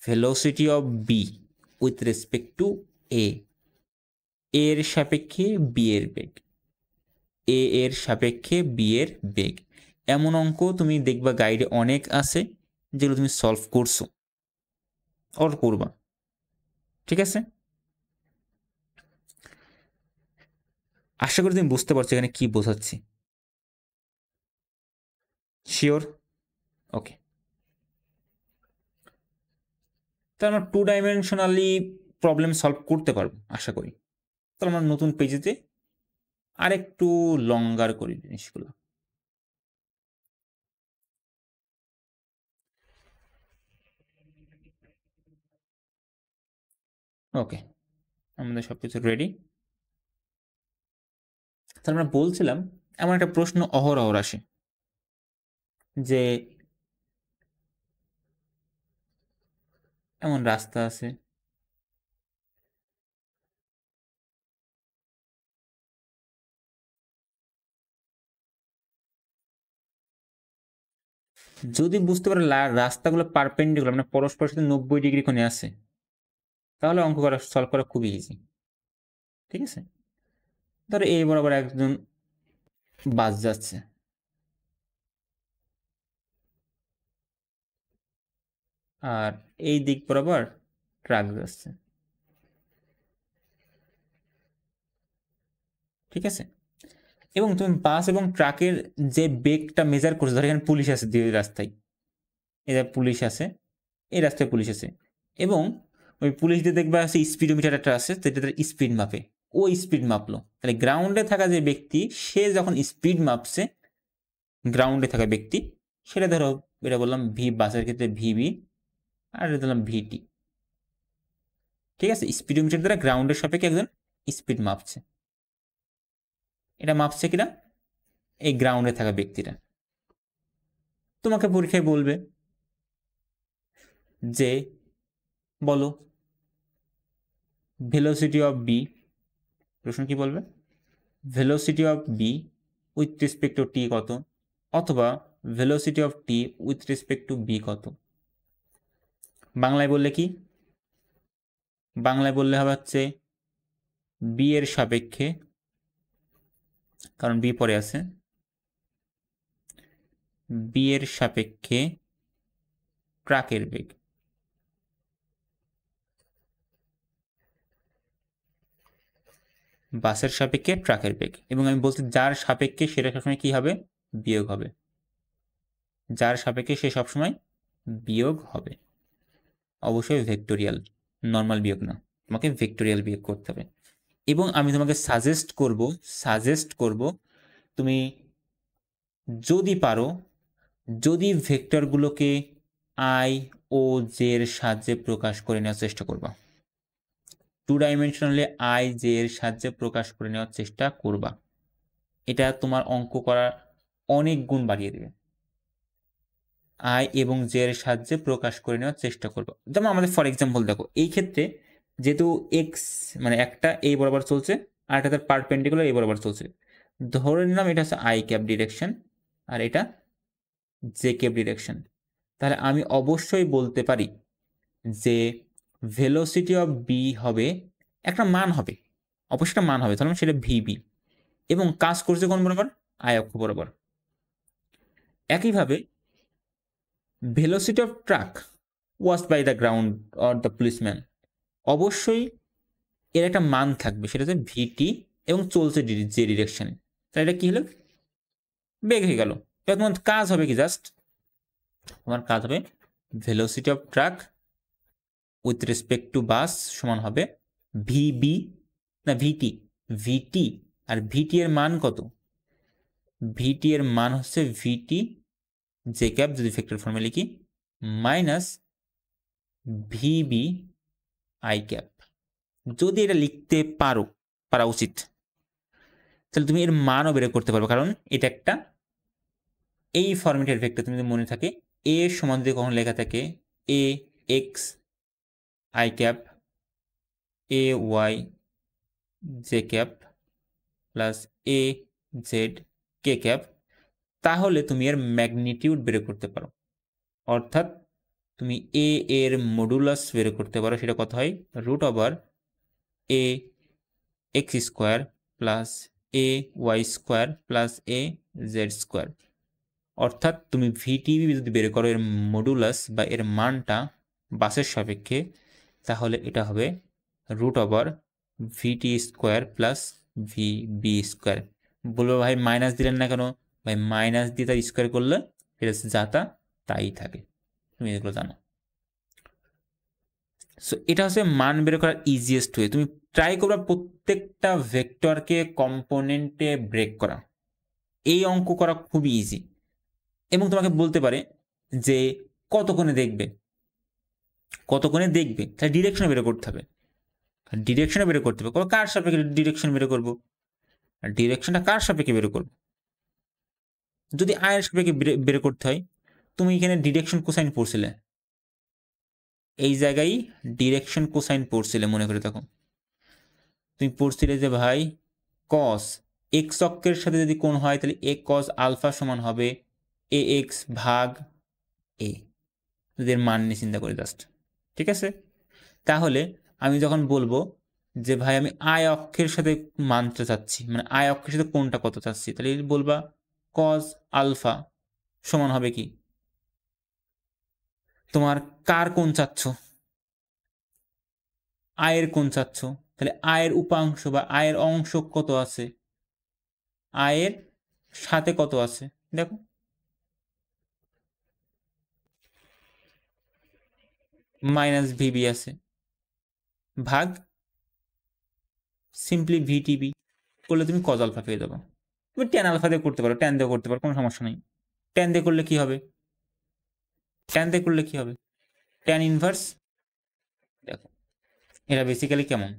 velocity of B with respect to A, এর সাপেক্ষে বি এর বেগ, এ এর সাপেক্ষে বি এর বেগ। এমন অঙ্ক তুমি দেখবা গাইডে অনেক আছে যেগুলো তুমি সলভ করছো অর করবা, ঠিক আছে। আশা করি তুমি বুঝতে পারছো এখানে কি বোঝাচ্ছি। শিওর? ওকে। তাহলে আমরা 2 ডাইমেনশনালি প্রবলেম সলভ করতে পারবো আশা করি। তাহলে আমরা নতুন পেজেতে আরেকটু লঙ্গার করি জিনিসগুলো। ওকে, আমাদের সবকিছু রেডি। তাহলে আমরা বলছিলাম এমন একটা প্রশ্ন অহরহ আসে যে এমন রাস্তা আছে, যদি বুঝতে পারে রাস্তাগুলো পারপেন্ডিকুলার মানে পরস্পরের সাথে 90 ডিগ্রি কোণে আছে, তাহলে অঙ্ক করা সলভ করা খুবই ইজি, ঠিক আছে। ধরো এই বরাবর একজন বাস যাচ্ছে, আর এই দিক বরাবর ট্রাক যাচ্ছে, ঠিক আছে। এবং তুমি বাস এবং ট্রাকের যে বেগটা মেজার করছো, ধর এখানে পুলিশ আছে দুই রাস্তায়, এদের পুলিশ আছে, এই রাস্তায় পুলিশ আছে, এবং ওই পুলিশ দিয়ে দেখবা আছে স্পিডোমিটার একটা আছে, যেটা স্পিড মাপে, ও স্পিড মাপলো, তাহলে গ্রাউন্ডে থাকা যে ব্যক্তি সে যখন স্পিড মাপছে, গ্রাউন্ডে থাকা ব্যক্তি, সেটা ধরো এটা বললাম ভি, বাসের ক্ষেত্রে ভিবি, আর এটা দিলাম ভিটি, ঠিক আছে। স্পিডোমিটার দ্বারা গ্রাউন্ডের সাপেক্ষে একজন স্পিড মাপছে, এটা মাপছে কিনা এই গ্রাউন্ডে থাকা ব্যক্তিটা। তোমাকে পরীক্ষায় বলবে যে বলো ভেলোসিটি অফ বি, প্রশ্ন কি বলবে, velocity of B with respect to T কত, অথবা velocity of T with respect to B কত। বাংলায় বললে কি, বাংলায় বললে হবে হচ্ছে বি এর সাপেক্ষে, কারণ বি পরে আছে, বি এর সাপেক্ষে ট্রাকের বেগ, বাসের সাপেক্ষে ট্রাকের বেগ, এবং আমি বলছি যার সাপেক্ষে সেটা সবসময় কি হবে, বিয়োগ হবে, যার সাপেক্ষে সে সবসময় বিয়োগ হবে, অবশ্যই ভেক্টোরিয়াল, নর্মাল বিয়োগ না, তোমাকে ভেক্টোরিয়াল বিয়োগ করতে হবে। এবং আমি তোমাকে সাজেস্ট করব তুমি যদি পারো, যদি ভেক্টরগুলোকে আই ও জে এর সাহায্যে প্রকাশ করে নেওয়ার চেষ্টা করবা, 2 ডাইমেনশনালে আই জে এর সাহায্যে প্রকাশ করে নেওয়ার চেষ্টা করবা, এটা তোমার অঙ্ক করার অনেক গুণ বাড়িয়ে দেবে। আই এবং জে এর সাহায্যে প্রকাশ করে নেওয়ার চেষ্টা করবো। যেমন আমাদের ফর এক্সাম্পল দেখো, এই ক্ষেত্রে যেহেতু এক্স মানে একটা এই বরাবর চলছে আর একটা তার পারপেন্ডিকুলার এই বরাবর চলছে, ধরে নিলাম এটা হচ্ছে আই ক্যাপ ডিরেকশন আর এটা জে ক্যাপ ডিরেকশন, তাহলে আমি অবশ্যই বলতে পারি যে ভেলোসিটি অফ বি হবে একটা মান হবে, অবশ্যই একটা মান হবে, তাহলে সেটা ভিবি, এবং কাজ করছে কোন বরাবর, আই অক্ষ বরাবর। একইভাবে velocity of truck was by the ground or the policeman, অবশ্যই এর একটা মান থাকবে, সেটা হচ্ছে ভিটি এবং চলছে যে ডিরেকশনে, তাহলে এটা কি হলো, বেগ হয়ে গেল। তোমার কাজ হবে কি, জাস্ট তোমার কাজ হবে velocity of truck with respect to bus সমান হবে ভিবি না ভিটি, আর ভিটি এর মান কত, ভিটি এর মান হচ্ছে ভিটি জে ক্যাপ যদি ভেক্টর ফর্মে লিখি মাইনাস ভিবি আই ক্যাপ। যদি এটা লিখতে পারা উচিত, তাহলে তুমি এর মানও বের করতে পারবে, কারণ এটা একটা এই ফরম্যাটের ভেক্টর। তুমি যদি মনে থাকে এ সমান যদি কখন লেখা থাকে A X I cap A Y J cap plus A Z K cap, তাহলে তুমি এর ম্যাগনিটিউড বের করতে পারো, অর্থাৎ তুমি এ এর মডুলাস বের করতে পারো, সেটা কত হয় root over a x square plus a y square plus A z square. অর্থাৎ তুমি ভিটিভি যদি বের করো এর মডুলাস বা এর মানটা বাসের সাপেক্ষে, তাহলে এটা হবে root over VT square plus V B square. বলবো ভাই মাইনাস দিলেন না কেন, ভাই মাইনাস দিয়ে তার স্কোয়ার করলে এটা যা তা তাই থাকে, তুমি এগুলো জানো। সো এটা হচ্ছে মান বের করার ইজিয়েস্ট ওয়ে। তুমি ট্রাই করবা প্রত্যেকটা ভেক্টরকে কম্পোনেন্টে ব্রেক করা, এই অঙ্ক করা খুবই ইজি। এবং তোমাকে বলতে পারে যে কতক্ষণে দেখবে, তাহলে ডিরেকশনে বের করতে হবে, ডিরেকশনে বের করতে হবে, কার সাপেক্ষে ডিরেকশন বের করবো, ডিরেকশনটা কার সাপেক্ষে বের করবো, যদি আয়ের সাপেক্ষে বের করতে হয়, তুমি এখানে ডিরেকশন কোসাইন পড়ছিলে, এই জায়গায় ডিরেকশন কোসাইন পড়ছিলে, মনে করে তখন তুমি পড়ছিলে যে ভাই কস এক্স অক্ষের সাথে যদি কোণ হয় তাহলে এ কস আলফা সমান হবে এ এক্স ভাগ এ, যদি এর মান নিয়ে চিন্তা করি জাস্ট, ঠিক আছে। তাহলে আমি যখন বলবো যে ভাই আমি আয় অক্ষের সাথে মানতে চাচ্ছি, মানে আয় অক্ষের সাথে কোণটা কত চাচ্ছি, তাহলে বলবা কস আলফা সমান হবে কি, তোমার কার কোণ চাচ্ছ, আয়ের কোণ চাচ্ছ, তাহলে আয়ের উপাংশ বা আয়ের অংশ কত আছে, আয়ের সাথে কত আছে দেখো, মাইনাস ভিবি আছে ভাগ সিম্পলি ভিটিবি করলে তুমি কজ আলফা পেয়ে যাবো। তুমি ট্যান আলফা দিয়ে করতে পারো, ট্যান দিয়ে করতে পারো, কোনো সমস্যা নেই। ট্যান দিয়ে করলে কি হবে, ট্যান ইনভার্স। দেখো এটা বেসিক্যালি কেমন,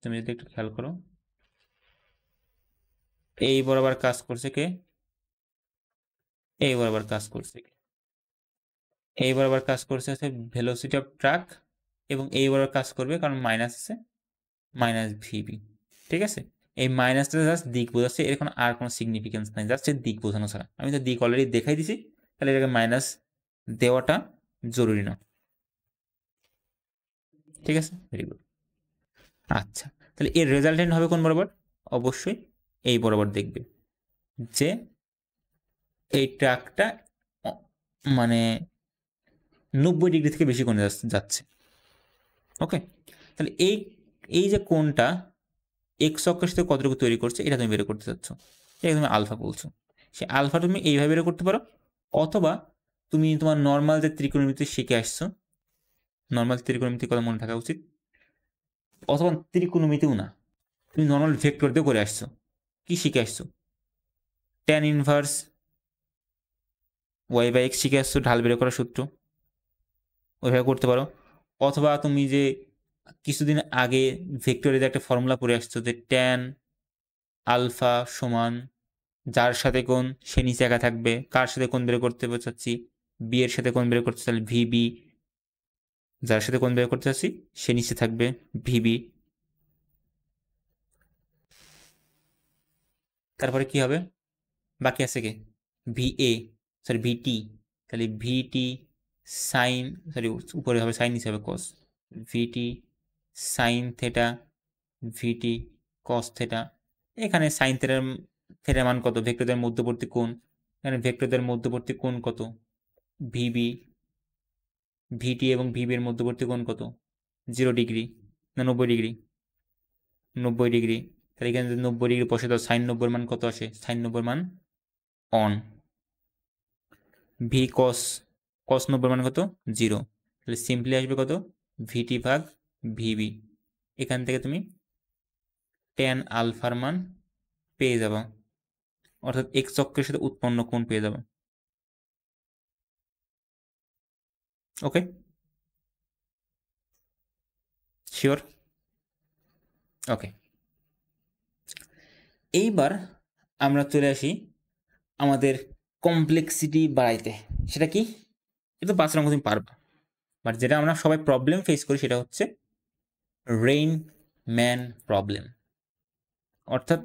তুমি যদি একটু খেয়াল করো, এই বরাবর কাজ করছে কে, এই বরাবর কাজ করছে কে, এই বরাবর কাজ করছে হচ্ছে ভেলোসিটি অফ ট্রাক, এবং এই বরাবর কাজ করবে কারণ মাইনাস আছে মাইনাস ভিবি, ঠিক আছে। এই মাইনাসটা জাস্ট দিক বোঝাচ্ছে, এর আর কোনো সিগনিফিকেন্স নাই, জাস্ট দিক বোঝানো ছাড়া। আমি তো দিক অলরেডি দেখাই দিছি, তাহলে এটাকে মাইনাস দেওয়াটা জরুরি না, ঠিক আছে, ভেরি গুড। আচ্ছা, তাহলে এর রেজাল্টেন্ট হবে কোন বরাবর, অবশ্যই এই বরাবর দেখবে যে এই ট্রাকটা মানে 90 ডিগ্রি থেকে বেশি কোণে যাচ্ছে, ওকে। তাহলে এই এই যে কোণটা এক্স অক্ষের সাথে কতটুকু তৈরি করছে এটা তুমি বের করতে চাচ্ছ, এটা তুমি আলফা বলছো। সে আলফা তুমি এইভাবে বের করতে পারো, অথবা তুমি তোমার নর্মাল যে ত্রিকোণমিতি শিখে আসছো, নর্মাল ত্রিকোণমিতির কথা মনে থাকা উচিত, অথবা ত্রিকোণমিতিও না, তুমি নর্মাল ভেক্টর দিয়ে করে আসছো। কি শিখে আসছো? Tan inverse y by x শিখে আসছো, ঢাল বের করার সূত্র, ওইভাবে করতে পারো। অথবা তুমি যে কিছুদিন আগে ভেক্টরের একটা ফর্মুলা পড়ে আসছো যে ট্যান আলফা সমান যার সাথে কোণ সে নিচে একা থাকবে, কার সাথে কোণ বের করতে চাচ্ছি, বি এর সাথে কোণ বের করতে চাইলে ভিবি, যার সাথে কোণ বের করতে চাচ্ছি সে নিচে থাকবে ভিবি। তারপরে কি হবে? বাকি আছে কে? ভিএ, সরি ভিটি, তাহলে ভিটি সাইন, সরি উপরে হবে সাইন, নিচে হবে কস, ভিটি সাইন থেটা, ভিটি কস থেটা। এখানে সাইন থেটার থেটার মান কত? ভেক্টরদের মধ্যবর্তী কোণ, এখানে ভেক্টরদের মধ্যবর্তী কোণ কত? ভিবি, ভিটি এবং ভিবির মধ্যবর্তী কোণ কত? 0 ডিগ্রি না 90 ডিগ্রি? 90 ডিগ্রি। তাহলে এখানে যদি 90 ডিগ্রি বসে দাও, সাইন 90 মান কত আসে? সাইন 90 মান অন। ভি কস, কস 90 মান কত? 0। তাহলে সিম্পলি আসবে কত? ভিটি ভাগ ভিবি। এখান থেকে তুমি ট্যান আলফার মান পেয়ে যাবা, অর্থাৎ এক্স অক্ষের সাথে উৎপন্ন কোণ পেয়ে যাবে। ওকে, শিওর? ওকে, এইবার আমরা চলে আসি আমাদের কমপ্লেক্সিটি বাড়াইতে। সেটা কি? এটা 5 অঙ্ক তুমি পারবা, বাট যেটা আমরা সবাই প্রবলেম ফেস করি সেটা হচ্ছে রেইন ম্যান প্রবলেম। অর্থাৎ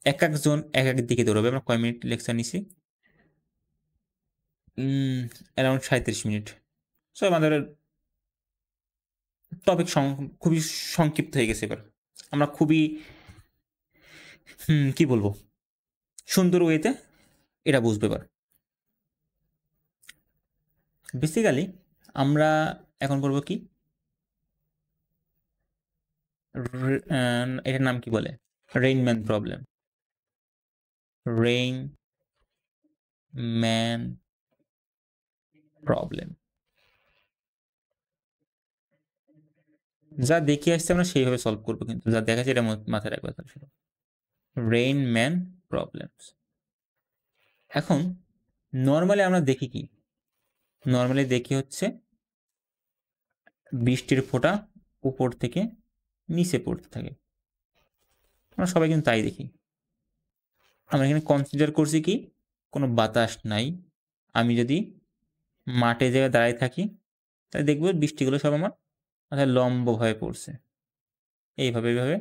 এক একজন এক এক দিকে দৌড়াবে। আমরা কয় মিনিট লেকচার নিছি? Around 37 minute. সো আমাদের টপিক খুবই সংক্ষিপ্ত হয়ে গেছে। এবার আমরা খুবই কি বলবো, সুন্দর ওয়েতে এটা বুঝবে। এবার বেসিক্যালি আমরা এখন করব কি, এটার নাম কি বলে? Rain Man problem. Rain man problem. যা দেখে আসছে আমরা সেইভাবে সলভ করবো, কিন্তু যা দেখাচ্ছে এটা মাথায় রাখবে। Rain man problems. এখন নর্মালি আমরা দেখি কি? নর্মালি দেখি হচ্ছে বৃষ্টির ফোঁটা উপর থেকে নিচে পড়তে থাকে, আমরা সবাই কিন্তু তাই দেখি। আমরা এখানে কনসিডার করছি কি কোনো বাতাস নাই। আমি যদি মাঠে জায়গায় দাঁড়ায় থাকি তাহলে দেখবো বৃষ্টিগুলো সব আমার মাথায় লম্বভাবে পড়ছে, এইভাবে এইভাবে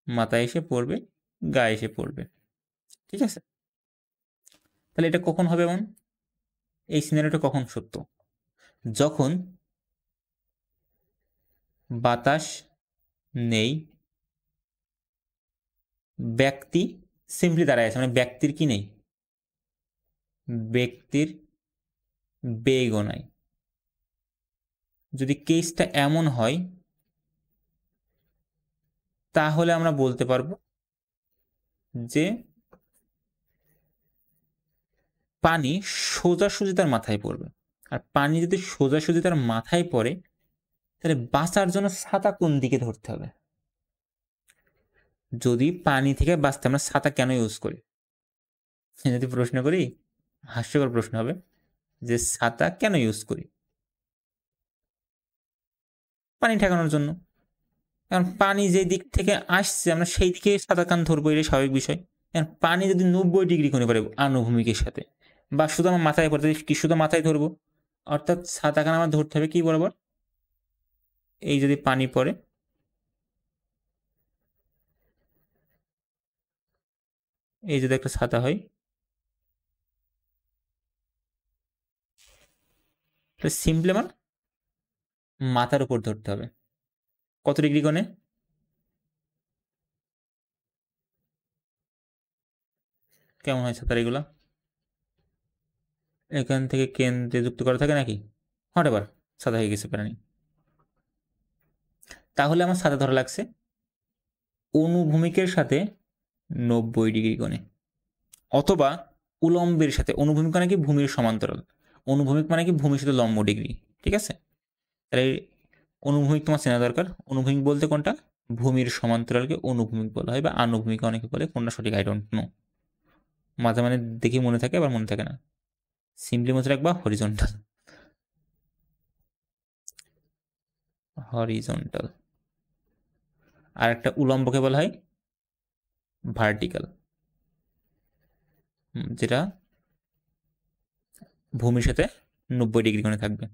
মাথায় এসে পড়বে, গায়ে এসে পড়বে। ঠিক আছে? তাহলে এটা কখন হবে এমন? এই সিনারিওটা কখন সত্য? যখন বাতাস নেই, ব্যক্তি সিম্পলি দাঁড়ায় আছে, মানে ব্যক্তির কি নেই? ব্যক্তির বেগও নাই। যদি কেসটা এমন হয় তাহলে আমরা বলতে পারবো যে পানি সোজাসুজি তার মাথায় পড়বে। আর পানি যদি সোজাসুজি তার মাথায় পড়ে তাহলে বাঁচার জন্য ছাতা কোন দিকে ধরতে হবে? যদি পানি থেকে বাঁচতে আমরা ছাতা কেন ইউজ করি? যদি প্রশ্ন করি, হাস্যকর প্রশ্ন হবে যে ছাতা কেন ইউজ করি? পানি ঠেকানোর জন্য। কারণ পানি যে দিক থেকে আসছে আমরা সেই দিকে ছাতা কান ধরবো, এটা স্বাভাবিক বিষয়। কারণ পানি যদি 90 ডিগ্রি কোণে পড়ে আনুভূমিকের সাথে, বা শুধু আমার মাথায় পড়ে, কি শুধু মাথায় ধরবো? অর্থাৎ ছাতা কান আমার ধরতে হবে কি বরাবর? এই যদি পানি পড়ে, এই যদি একটা ছাতা হয়, তাহলে সিম্পলি আমার মাথার উপর ধরতে হবে। কত ডিগ্রি কোণে? কেমন হয় ছাতার এগুলা? এখান থেকে কেন্দ্রে যুক্ত করা থাকে নাকি? হোয়াটএভার, ছাতা হয়ে গেছে প্রাণী। তাহলে আমার সাথে ধরা লাগছে অনুভূমিকের সাথে 90 ডিগ্রি কোণে, অথবা উলম্বের সাথে। অনুভূমিক মানে কি ভূমির সমান্তরাল, অনুভূমিক মানে কি ভূমির সাথে লম্ব ডিগ্রি, ঠিক আছে? তাহলে অনুভূমিক তোমার চেনা দরকার। অনুভূমিক বলতে কোনটা? ভূমির সমান্তরালকে অনুভূমিক বলা হয়, বা আনুভূমিক অনেকে বলে, কোনটা সঠিক আই ডোন্ট নো। মাঝে মানে দেখি মনে থাকে, আবার মনে থাকে না। সিম্পলি মনে রাখবা হরিজন্টাল, হরিজন্টাল। আর একটা উলম্বকে বলা হয় ভার্টিক্যাল, যেটা ভূমির সাথে 90 ডিগ্রি কোণে থাকবে।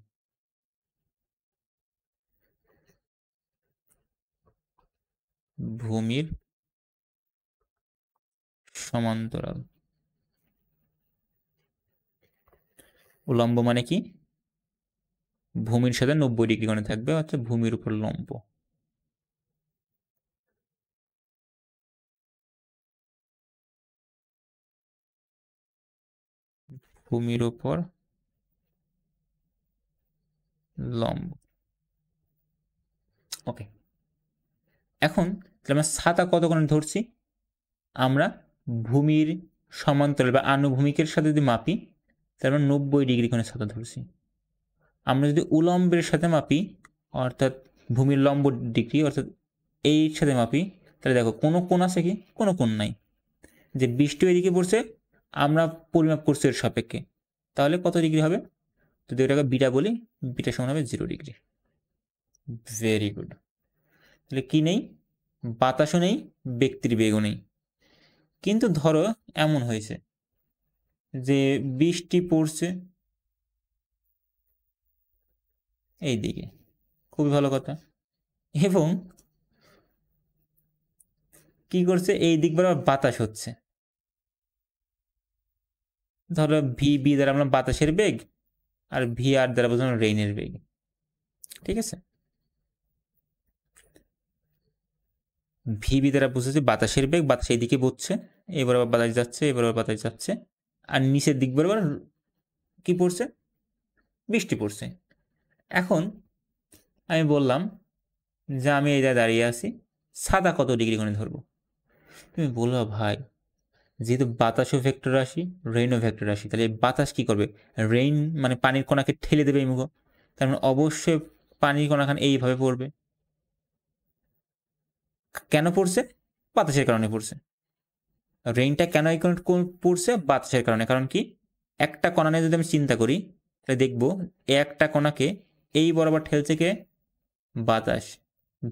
ভূমির সমান্তরাল। উলম্ব মানে কি? ভূমির সাথে 90 ডিগ্রি কোণে থাকবে, অর্থাৎ ভূমির উপর লম্ব। ভূমির উপর লম্ব। ওকে, এখন আমরা ছাতা কত কোণে ধরছি? আমরা ভূমির সমান্তরাল বা আনুভূমিকের সাথে যদি মাপি, তাহলে আমরা 90 ডিগ্রি কোণে ছাতা ধরছি। আমরা যদি উলম্বের সাথে মাপি, অর্থাৎ ভূমির লম্ব ডিগ্রি, অর্থাৎ এই সাথে মাপি, তাহলে দেখো কোনো কোণ আছে কি? কোনো কোণ নাই। যে 20টি এদিকে পড়ছে, আমরা পরিমাপ করছি এর সাপেক্ষে, তাহলে কত ডিগ্রি হবে? যদি ওটাকে বিটা বলি, বিটা সমান হবে 0 ডিগ্রি। Very good. তাহলে কি নেই? বাতাসও নেই, ব্যক্তির বেগও নেই। কিন্তু ধরো এমন হয়েছে যে বৃষ্টি পড়ছে এই দিকে, খুবই ভালো কথা, এবং কি করছে, এই দিক বরাবর বাতাস হচ্ছে। ধরো ভি বি দ্বারা আমরা বাতাসের বেগ, আর ভি আর দ্বারা বোঝানো রেইনের বেগ, ঠিক আছে? ভি বি দ্বারা বুঝেছি বাতাসের বেগ, বাতাস এই দিকে বচ্ছে, এবার আবার বাতাস যাচ্ছে, এবার আবার বাতাস যাচ্ছে, আর নিচের দিক বরাবর কি পড়ছে? বৃষ্টি পড়ছে। এখন আমি বললাম যে আমি এই জায়গায় দাঁড়িয়ে আছি, সাদা কত ডিগ্রি কোণে ধরবো? তুমি বলবা ভাই, যেহেতু বাতাসও ভেক্টর রাশি, রেইনও ভেক্টর রাশি, তাহলে বাতাস কি করবে? রেইন মানে পানির কণাকে ঠেলে দেবে এই মুখ, তার মানে অবশ্যই পানির কণাখান এইভাবে পড়বে। কেন পড়ছে? বাতাসের কারণে পড়ছে। রেইনটা কেন এই পড়ছে? বাতাসের কারণে। কারণ কি, একটা কণা নিয়ে যদি আমি চিন্তা করি, তাহলে দেখবো একটা কণাকে এই বরাবর ঠেলছে কে? বাতাস,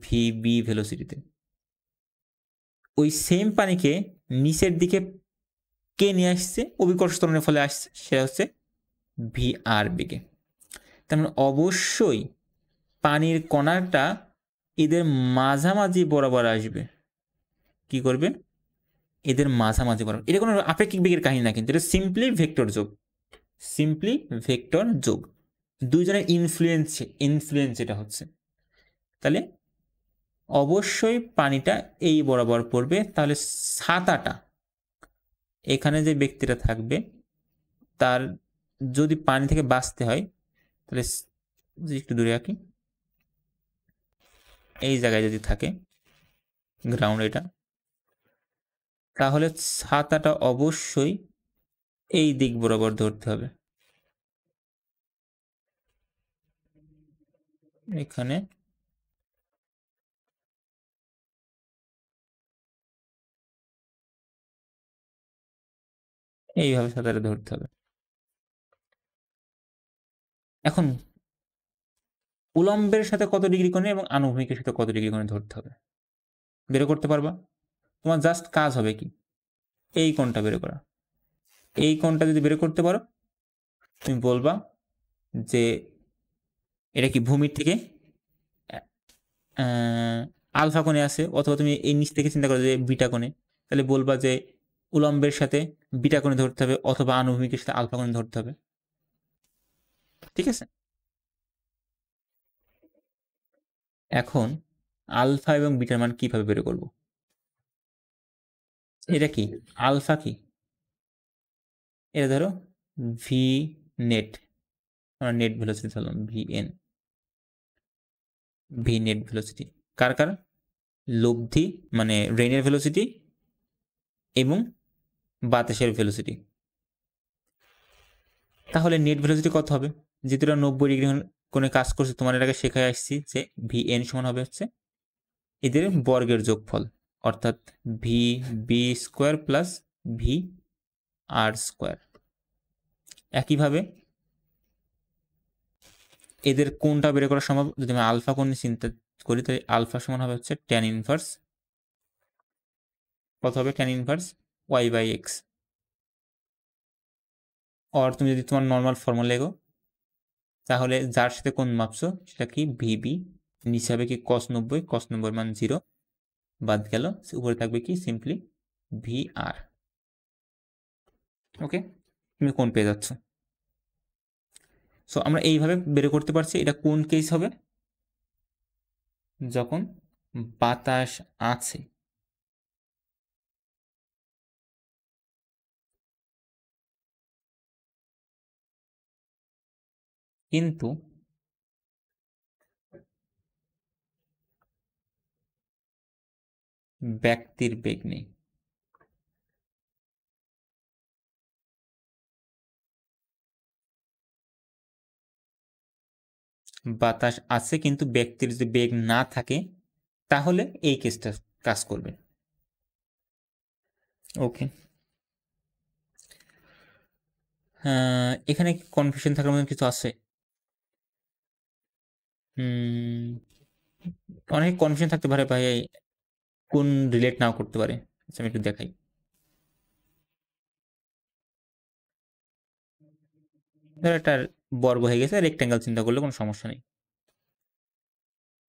ভি বি ভেলোসিটিতে। ওই সেম পানিকে নিচের দিকে কে নিয়ে আসছে? অভিকর্ষ ত্বরণের ফলে আসছে, সেটা হচ্ছে ভি আর বেগে। তার মানে অবশ্যই পানির কণাটা এদের মাঝামাঝি বরাবর আসবে। কি করবে? এদের মাঝামাঝি বরাবর। এটা কোনো আপেক্ষিক বেগের কাহিনী না, কিন্তু এটা সিম্পলি ভেক্টর যোগ, সিম্পলি ভেক্টর যোগ, দুইজনের ইনফ্লুয়েন্স এটা হচ্ছে। তাহলে অবশ্যই পানিটা এই বরাবর পড়বে। তাহলে ছাতাটা, এখানে যে ব্যক্তিটা থাকবে, তার যদি পানি থেকে বাঁচতে হয়, তাহলে একটু দূরে আঁকি, এই জায়গায় যদি থাকে গ্রাউন্ড এটা, তাহলে ছাতাটা অবশ্যই এই দিক বরাবর ধরতে হবে। এখানে এইভাবে ছাতাটা ধরতে হবে। এখন উলম্বের সাথে কত ডিগ্রি কোণে এবং আনুভূমিকের সাথে কত ডিগ্রি কোণে ধরতে হবে বের করতে পারবা? তোমার জাস্ট কাজ হবে কি, এই কোণটা বের করা। এই কোণটা যদি বের করতে পারো, তুমি বলবা যে এটা কি ভূমির থেকে আলফা কোণে আছে, অথবা তুমি এই নিচ থেকে চিন্তা করো যে বিটা কোণে, তাহলে বলবা যে উলম্বের সাথে বিটা কোণে ধরতে হবে, অথবা আনুভূমিকের সাথে আলফা কোণে ধরতে হবে, ঠিক আছে? এখন আলফা এবং বিটার মান কিভাবে বের করব? এটা কি আলফা, কি এটা ধরো ভি নেট, আমরা নেট ভেলোসিটি ধরলাম V N, V net velocity. কার কার? লব্ধি মানে রেইনের ভেলোসিটি এবং বাতাসের ভেলোসিটি। তাহলে নেট ভেলোসিটি কত হবে? যেহেতু এটা 90 ডিগ্রি কোণে কাজ করছে, তোমার এর আগে শেখায় আসছি যে Vn সমান হবে হচ্ছে এদের বর্গের যোগফল, অর্থাৎ VB² প্লাস VR²। একইভাবে এদের কোণটা বের করা সম্ভব যদি আমি আলফা কোণ নিয়ে চিন্তা করি, তাহলে আলফা সমান হবে হচ্ছে tan ইনভার্স, কত হবে tan ইনভার্স y/x। আর তুমি যদি তোমার নর্মাল ফর্মুলা লেখো, তাহলে যার সাথে কোণ মাপছো সেটা কি VB, নিচে হবে কি cos 90, cos 90 মান 0 বাদ গেল, উপরে থাকবে কি সিম্পলি VR। ওকে, তুমি কোণ পেয়ে যাচ্ছ। সো আমরা এইভাবে বের করতে পারছি এটা কোন কেস হবে? যখন বাতাস আছে। কিন্তু ব্যক্তির বেগ নেই। বাতাস আছে কিন্তু ব্যক্তির যদি বেগ না থাকে তাহলে এই কেসটা কাজ করবে। ওকে, এখানে কনফিউশন থাকার মতো কিছু আছে? অনেক কনফিউশন থাকতে পারে ভাই, কোন রিলেট নাও করতে পারে। আচ্ছা আমি একটু দেখাই। ধর একটা বর্গ হয়ে গেছে, রেক্ট্যাঙ্গেল চিন্তা করলে কোনো সমস্যা নেই।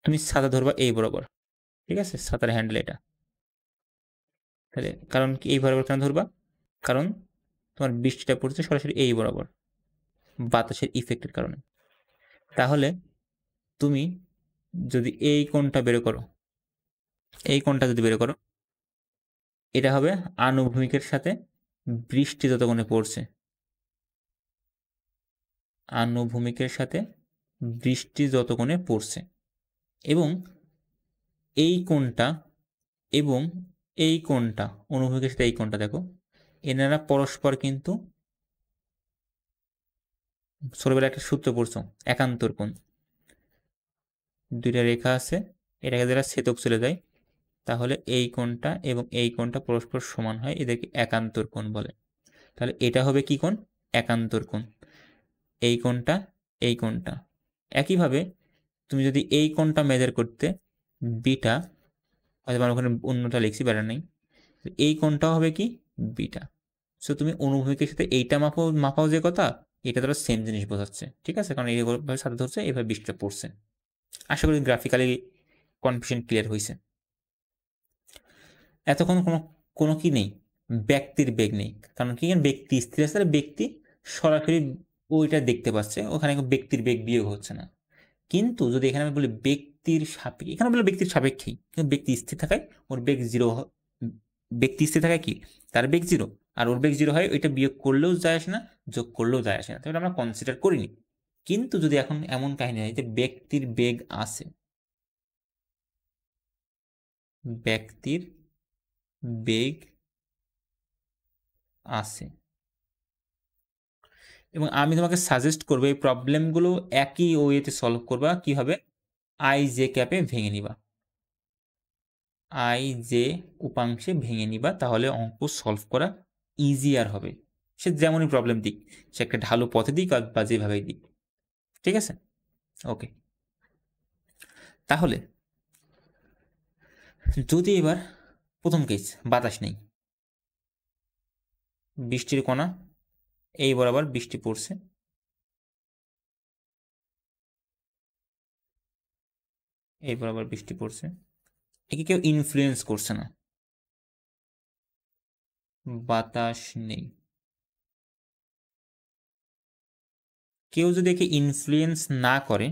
তুমি ছাতা ধরবা এই বরাবর, ঠিক আছে, ছাতার হ্যান্ডেল এটা। তাহলে কারণ কি এই বরাবর কেন ধরবা? কারণ তোমার বৃষ্টিটা পড়ছে সরাসরি এই বরাবর বাতাসের ইফেক্টের কারণে। তাহলে তুমি যদি এই কোণটা বের করো, এই কোণটা যদি বের করো, এটা হবে আনুভূমিকের সাথে বৃষ্টি যত কোণে পড়ছে, আনুভূমিকের সাথে বৃষ্টি যত কোণে পড়ছে, এবং এই কোণটা এবং এই কোণটা অনুভূমিকের সাথে এই কোণটা দেখো, এনারা পরস্পর কিন্তু ছোটবেলায় একটা সূত্র পড়ছো একান্তর কোণ। দুইটা রেখা আছে, এটাকে যারা ছেদক চলে যায় তাহলে এই কোণটা এবং এই কোণটা পরস্পর সমান হয়, এদেরকে একান্তর কোণ বলে। তাহলে এটা হবে কি কোণ? একান্তর কোণ। এই কোণটা, এই কোণটা। একইভাবে তুমি যদি এই কোণটা মেজার করতে বিটা, হয়তো আমরা ওখানে অন্যটা লিখছি, ব্যাটার নেই, এই কোণটাও হবে কি বিটা। সো তুমি অনুভূমিকের সাথে এইটা মাপাও যে কথা, এটা ধরো সেম জিনিস বোঝাচ্ছে, ঠিক আছে, কারণ এইভাবে সাথে ধরছে, এইভাবে বৃষ্টিটা পড়ছে। আশা করি গ্রাফিক্যালি কনফিউশন ক্লিয়ার হয়েছে। এতক্ষণ কোনো কি নেই, ব্যক্তির বেগ নেই, কারণ কি ব্যক্তি স্থির আছে, ব্যক্তি সরাসরি ওইটা দেখতে পাচ্ছে, ওখানে ব্যক্তির বেগ বিয়োগ হচ্ছে না। কিন্তু যদি এখানে আমি বলি ব্যক্তির সাপেক্ষে, এখানে বলে ব্যক্তির সাপেক্ষেই, কিন্তু ব্যক্তি স্থির থাকায় ওর বেগ 0, ব্যক্তি স্থির থাকায় কি তার বেগ 0, আর ওর বেগ 0 হয়, ওইটা বিয়োগ করলেও যায় আসে না, যোগ করলেও যায় আসে না, তাহলে আমরা কনসিডার করিনি। কিন্তু যদি এখন এমন কাহিনী হয় যে ব্যক্তির বেগ আছে, ব্যক্তির বেগ আছে, এবং আমি তোমাকে সাজেস্ট করবো এই প্রবলেমগুলো একই ওয়েতে সলভ করবা। কিভাবে? আই জে ক্যাপে ভেঙে নিবা, আই জে উপাংশে ভেঙে নিবা, তাহলে অঙ্ক সলভ করা ইজিয়ার হবে। সে যেমনই প্রবলেম দিক, সে একটা ঢালু পথে দিক বা যেভাবেই দিক, ঠিক আছে? ওকে, তাহলে যদি এবার প্রথম কেস বাতাস নেই, বৃষ্টির কণা এই বরাবর বৃষ্টি পড়ছে, এই বরাবর বৃষ্টি পড়ছে, একে কেউ ইনফ্লুয়েন্স করছে না, বাতাস নেই। কেউ যদি একে ইনফ্লুয়েন্স না করে,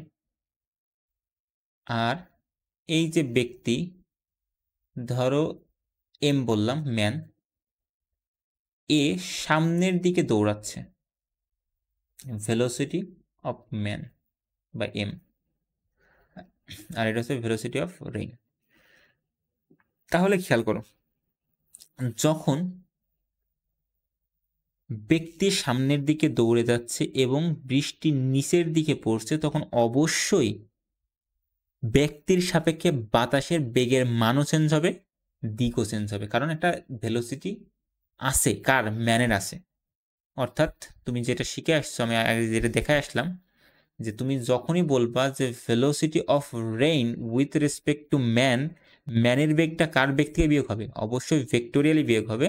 আর এই যে ব্যক্তি, ধরো এম বললাম ম্যান, এ সামনের দিকে দৌড়াচ্ছে, ভেলোসিটি অফ ম্যান বা এম, আর এটা হচ্ছে ভেলোসিটি অফ রেইন। তাহলে খেয়াল করো, যখন ব্যক্তি সামনের দিকে দৌড়ে যাচ্ছে এবং বৃষ্টি নিচের দিকে পড়ছে, তখন অবশ্যই ব্যক্তির সাপেক্ষে বাতাসের বেগের মানও চেঞ্জ হবে, দিকও চেঞ্জ হবে, কারণ একটা ভেলোসিটি আছে, কার? ম্যানের আছে। অর্থাৎ তুমি যেটা শিখে আসছো, আমি আগে যেটা দেখায় আসলাম, যে তুমি যখনই বলবা যে velocity of rain with respect to man, ম্যানের বেগটা কার বেগ থেকে বিয়োগ হবে? অবশ্যই ভেক্টোরিয়ালি বিয়োগ হবে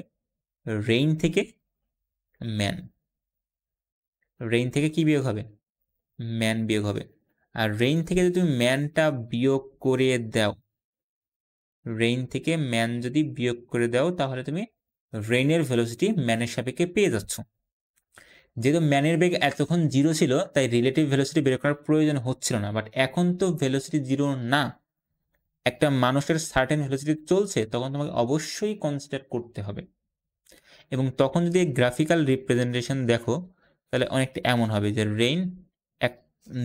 রেইন থেকে ম্যান। রেইন থেকে কি বিয়োগ হবে? ম্যান বিয়োগ হবে। আর রেইন থেকে যদি তুমি ম্যানটা বিয়োগ করে দাও, রেইন থেকে ম্যান যদি বিয়োগ করে দাও, তাহলে তুমি রেইনের ভেলোসিটি ম্যানের সাপেক্ষে পেয়ে যাচ্ছ। যেহেতু ম্যানের বেগ এতক্ষণ 0 ছিল, তাই রিলেটিভ ভেলোসিটি বের করার প্রয়োজন হচ্ছিল না। বাট এখন তো ভেলোসিটি 0 না, একটা মানুষের সার্টেন ভেলোসিটি চলছে, তখন তোমাকে অবশ্যই কনসিডার করতে হবে। এবং তখন যদি গ্রাফিক্যাল রিপ্রেজেন্টেশন দেখো, তাহলে অনেকটা এমন হবে যে রেইন এক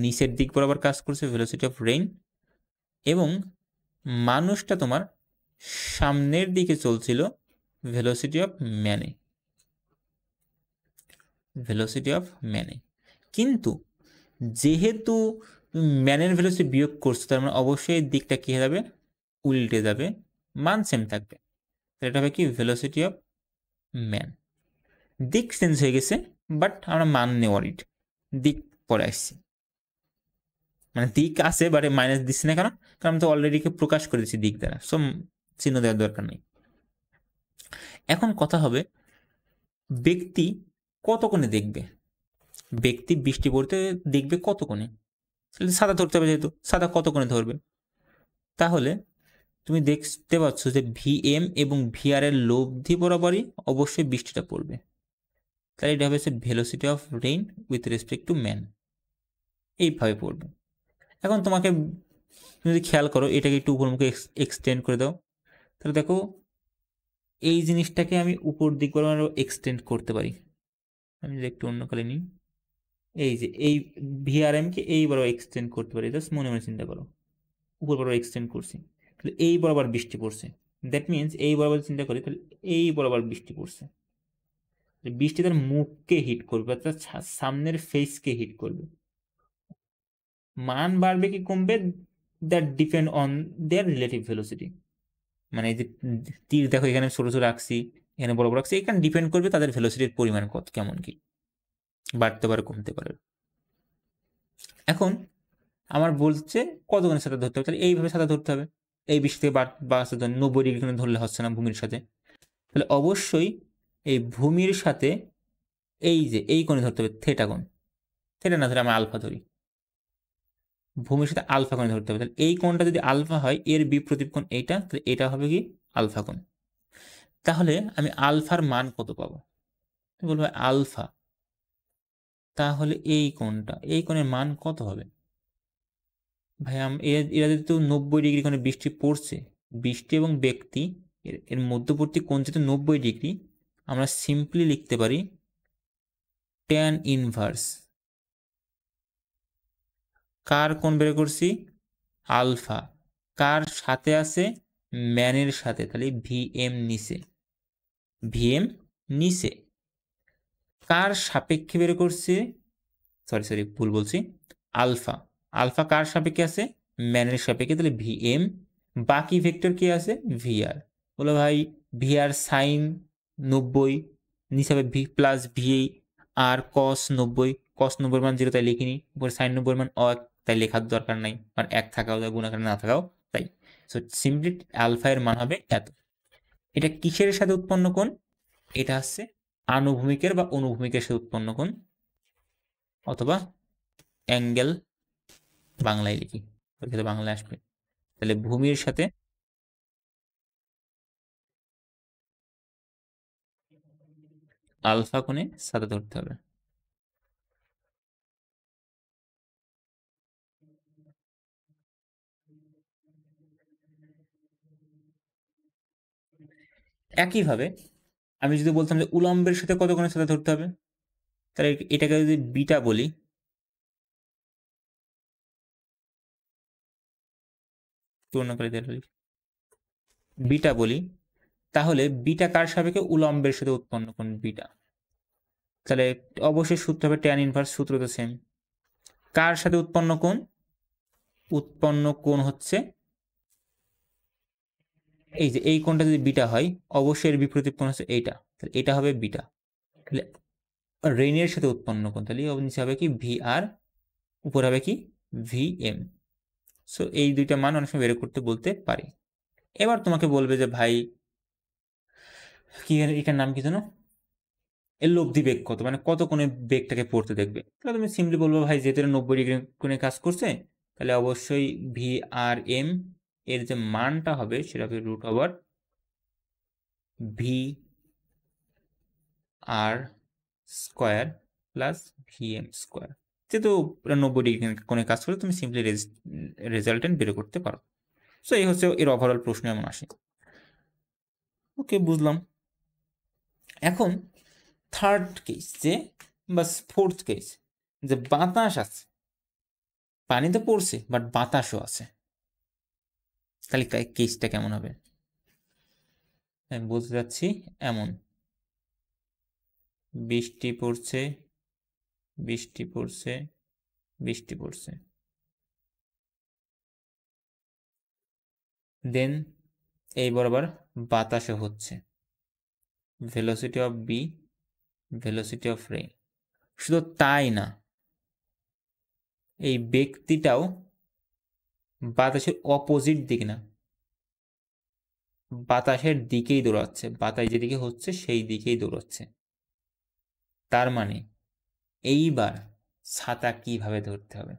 নিচের দিক বরাবর কাজ করছে, ভেলোসিটি অফ রেইন, এবং মানুষটা তোমার সামনের দিকে চলছিল, ভেলোসিটি অফ ম্যানে, ভেলোসিটি অফ ম্যানে। কিন্তু যেহেতু ম্যানের ভেলোসিটি বিয়োগ করছো, তার মানে অবশ্যই দিকটা কি হয়ে যাবে? উল্টে যাবে, মান সেম থাকবে। এটা হবে কি? Velocity of man. দিক চেঞ্জ হয়ে গেছে, বাট আমরা মান নেওয়ার দিক পরে আসছি, মানে দিক আছে বাট মাইনাস দিচ্ছি না, কারণ কারণ তো অলরেডি প্রকাশ করে দিচ্ছি দিক দ্বারা, সো চিহ্ন দেওয়ার দরকার নেই। এখন কথা হবে, ব্যক্তি কত কোণে দেখবে? ব্যক্তি বৃষ্টি পড়তে দেখবে কত কোণে? সাদা ধরতে হবে, যেহেতু সাদা কত কোণে ধরবে? তাহলে তুমি দেখতে পাচ্ছ যে ভিএম এবং ভিআর এর লব্ধি বরাবরই অবশ্যই বৃষ্টিটা পড়বে। তাহলে এটা হবে velocity of rain with respect to man, এইভাবে পড়বে। এখন তোমাকে যদি খেয়াল করো, এটাকে একটু উপরমুখে এক্সটেন্ড করে দাও, তাহলে দেখো এই জিনিসটাকে আমি উপর দিক বরাবর এক্সটেন্ড করতে পারি। আমি যদি একটু অন্য কালে নিই, এই যে এই ভিআরএমকে এই বরাবর এক্সটেন্ড করতে পারি, জাস্ট মনে মনে চিন্তা করো, উপর বরাবর এক্সটেন্ড করছি, তাহলে এই বরাবর বৃষ্টি পড়ছে। দ্যাট মিনস এই বরাবর চিন্তা করি, তাহলে এই বরাবর বৃষ্টি পড়ছে। বৃষ্টি তার মুখকে হিট করবে, তার সামনের ফেসকে হিট করবে। মান বাড়বে কি কমবে, that depend on their relative velocity. মানে এই যে তীর দেখো, এখানে ছোট ছোট রাখছি, এখানে বড় বড় রাখছি, এখানে ডিপেন্ড করবে তাদের ভেলোসিটির পরিমাণ কত, কেমন কি বাড়তে পারে কমতে পারে। এখন আমার বলছে কতক্ষণের সাথে ধরতে হবে, তাহলে এইভাবে সাথে ধরতে হবে। এই বৃষ্টি থেকে বাড়াতে 90 ডিগ্রি কোণে ধরলে হচ্ছে না ভূমির সাথে, তাহলে অবশ্যই এই ভূমির সাথে এই যে এই কোণে ধরতে হবে, থেটা কোণ। থেটা না ধরে আমরা আলফা ধরি, ভূমির সাথে আলফা কোণে ধরতে হবে। তাহলে এই কোণটা যদি আলফা হয়, এর বিপরীত কোণ এইটা, তাহলে এটা হবে কি? আলফা কোণ। তাহলে আমি আলফার মান কত পাবো? তুমি বলবো আলফা, তাহলে এই কোণটা, এই কোণের মান কত হবে? ভাই এরা যেহেতু 90 ডিগ্রি কোণে বৃষ্টি পড়ছে, বৃষ্টি এবং ব্যক্তি এর মধ্যবর্তী কোণ যেহেতু 90 ডিগ্রি, আমরা সিম্পলি লিখতে পারি ট্যান ইনভার্স কার কোণ বের করছি? আলফা। কার সাথে আছে? ম্যানের সাথে, তাহলে ভিএম নিচে, ভিএম নিচে। কার সাপেক্ষে বের করছি? সরি ভুল বলছি, আলফা। আলফা কার সাপেক্ষে আছে? ম্যানের সাপেক্ষে, তাহলে ভিএম। বাকি ভেক্টর কি আছে? ভিআর। বলো ভাই ভিআর সাইন 90 নিচে হবে ভি প্লাস ভি আর কস 90, কস 90 মান 0 তাই লিখিনি, উপরে সাইন 90 মান 1 তাই লেখার দরকার নাই, মানে 1 থাকাও যায়, গুণ আকারে না থাকাও তাই। সো সিম্পলি আলফা এর মান হবে এত। এটা কিসের সাথে উৎপন্ন কোণ? এটা হচ্ছে আনুভূমিকের বা অনুভূমিকের সাথে উৎপন্ন কোণ, অথবা অ্যাঙ্গেল বাংলায় লিখি, বাংলায় আসবে। তাহলে ভূমির সাথে আলফা কোণে সাথে ধরতে হবে। একইভাবে আমি যদি বলতাম যে উলম্বের সাথে কত কোণের সাথে ধরতে হবে, তাহলে এটাকে যদি বিটা বলি, পূর্ণকালী বিটা বলি, তাহলে বিটা কার সাপেক্ষে? উলম্বের সাথে উৎপন্ন কোণ বিটা। তাহলে অবশ্যই সূত্র হবে ট্যান ইনভার্স, সূত্র তো সেম। কার সাথে উৎপন্ন কোণ? উৎপন্ন কোণ হচ্ছে এই যে এই কোণটা যদি বিটা হয়, অবশ্যই এর বিপরীত কোণ হচ্ছে এইটা, তাহলে এটা হবে বিটা। তাহলে রেইনের সাথে উৎপন্ন কোণ, তাহলে নিচে হবে কি ভি আর, উপর হবে কি ভি এম। সো এই দুইটা মান অনেক সময় বের করতে বলতে পারি। এবার তোমাকে বলবে যে ভাই কি এটার নাম কি জানো, এর লব্ধি বেগ কত, মানে কত কোণে বেগটাকে পড়তে দেখবে। তাহলে তুমি সিম্পলি বলবো ভাই যেহেতু 90 ডিগ্রি কোণে কাজ করছে, তাহলে অবশ্যই ভি আর এম এর যে মানটা হবে সেটা হবে root over V R square plus V M square. যেহেতু 90 ডিগ্রি কোণে কাজ করে, তুমি সিম্পলি রেজাল্টেন্ট বের করতে পারো। সো এই হচ্ছে এর ওভারঅল প্রশ্ন এমন আসে। ওকে, বুঝলাম। এখন থার্ড কেস যে, বা ফোর্থ কেস, যে বাতাস আছে, পানি তো পড়ছে বাট বাতাসও আছে, তাহলে কেসটা কেমন হবে? আমি বলতে যাচ্ছি এমন, বৃষ্টি পড়ছে, বৃষ্টি পড়ছে, বৃষ্টি পড়ছে, দেন এই বরাবর বাতাসও হচ্ছে, velocity of b, velocity of rain. শুধু তাই না, এই ব্যক্তিটাও বাতাসের অপোজিট দিকে না, বাতাসের দিকেই দৌড়াচ্ছে, বাতাস যেদিকে হচ্ছে সেই দিকেই দৌড়াচ্ছে। তার মানে এইবার ছাতা কিভাবে ধরতে হবে?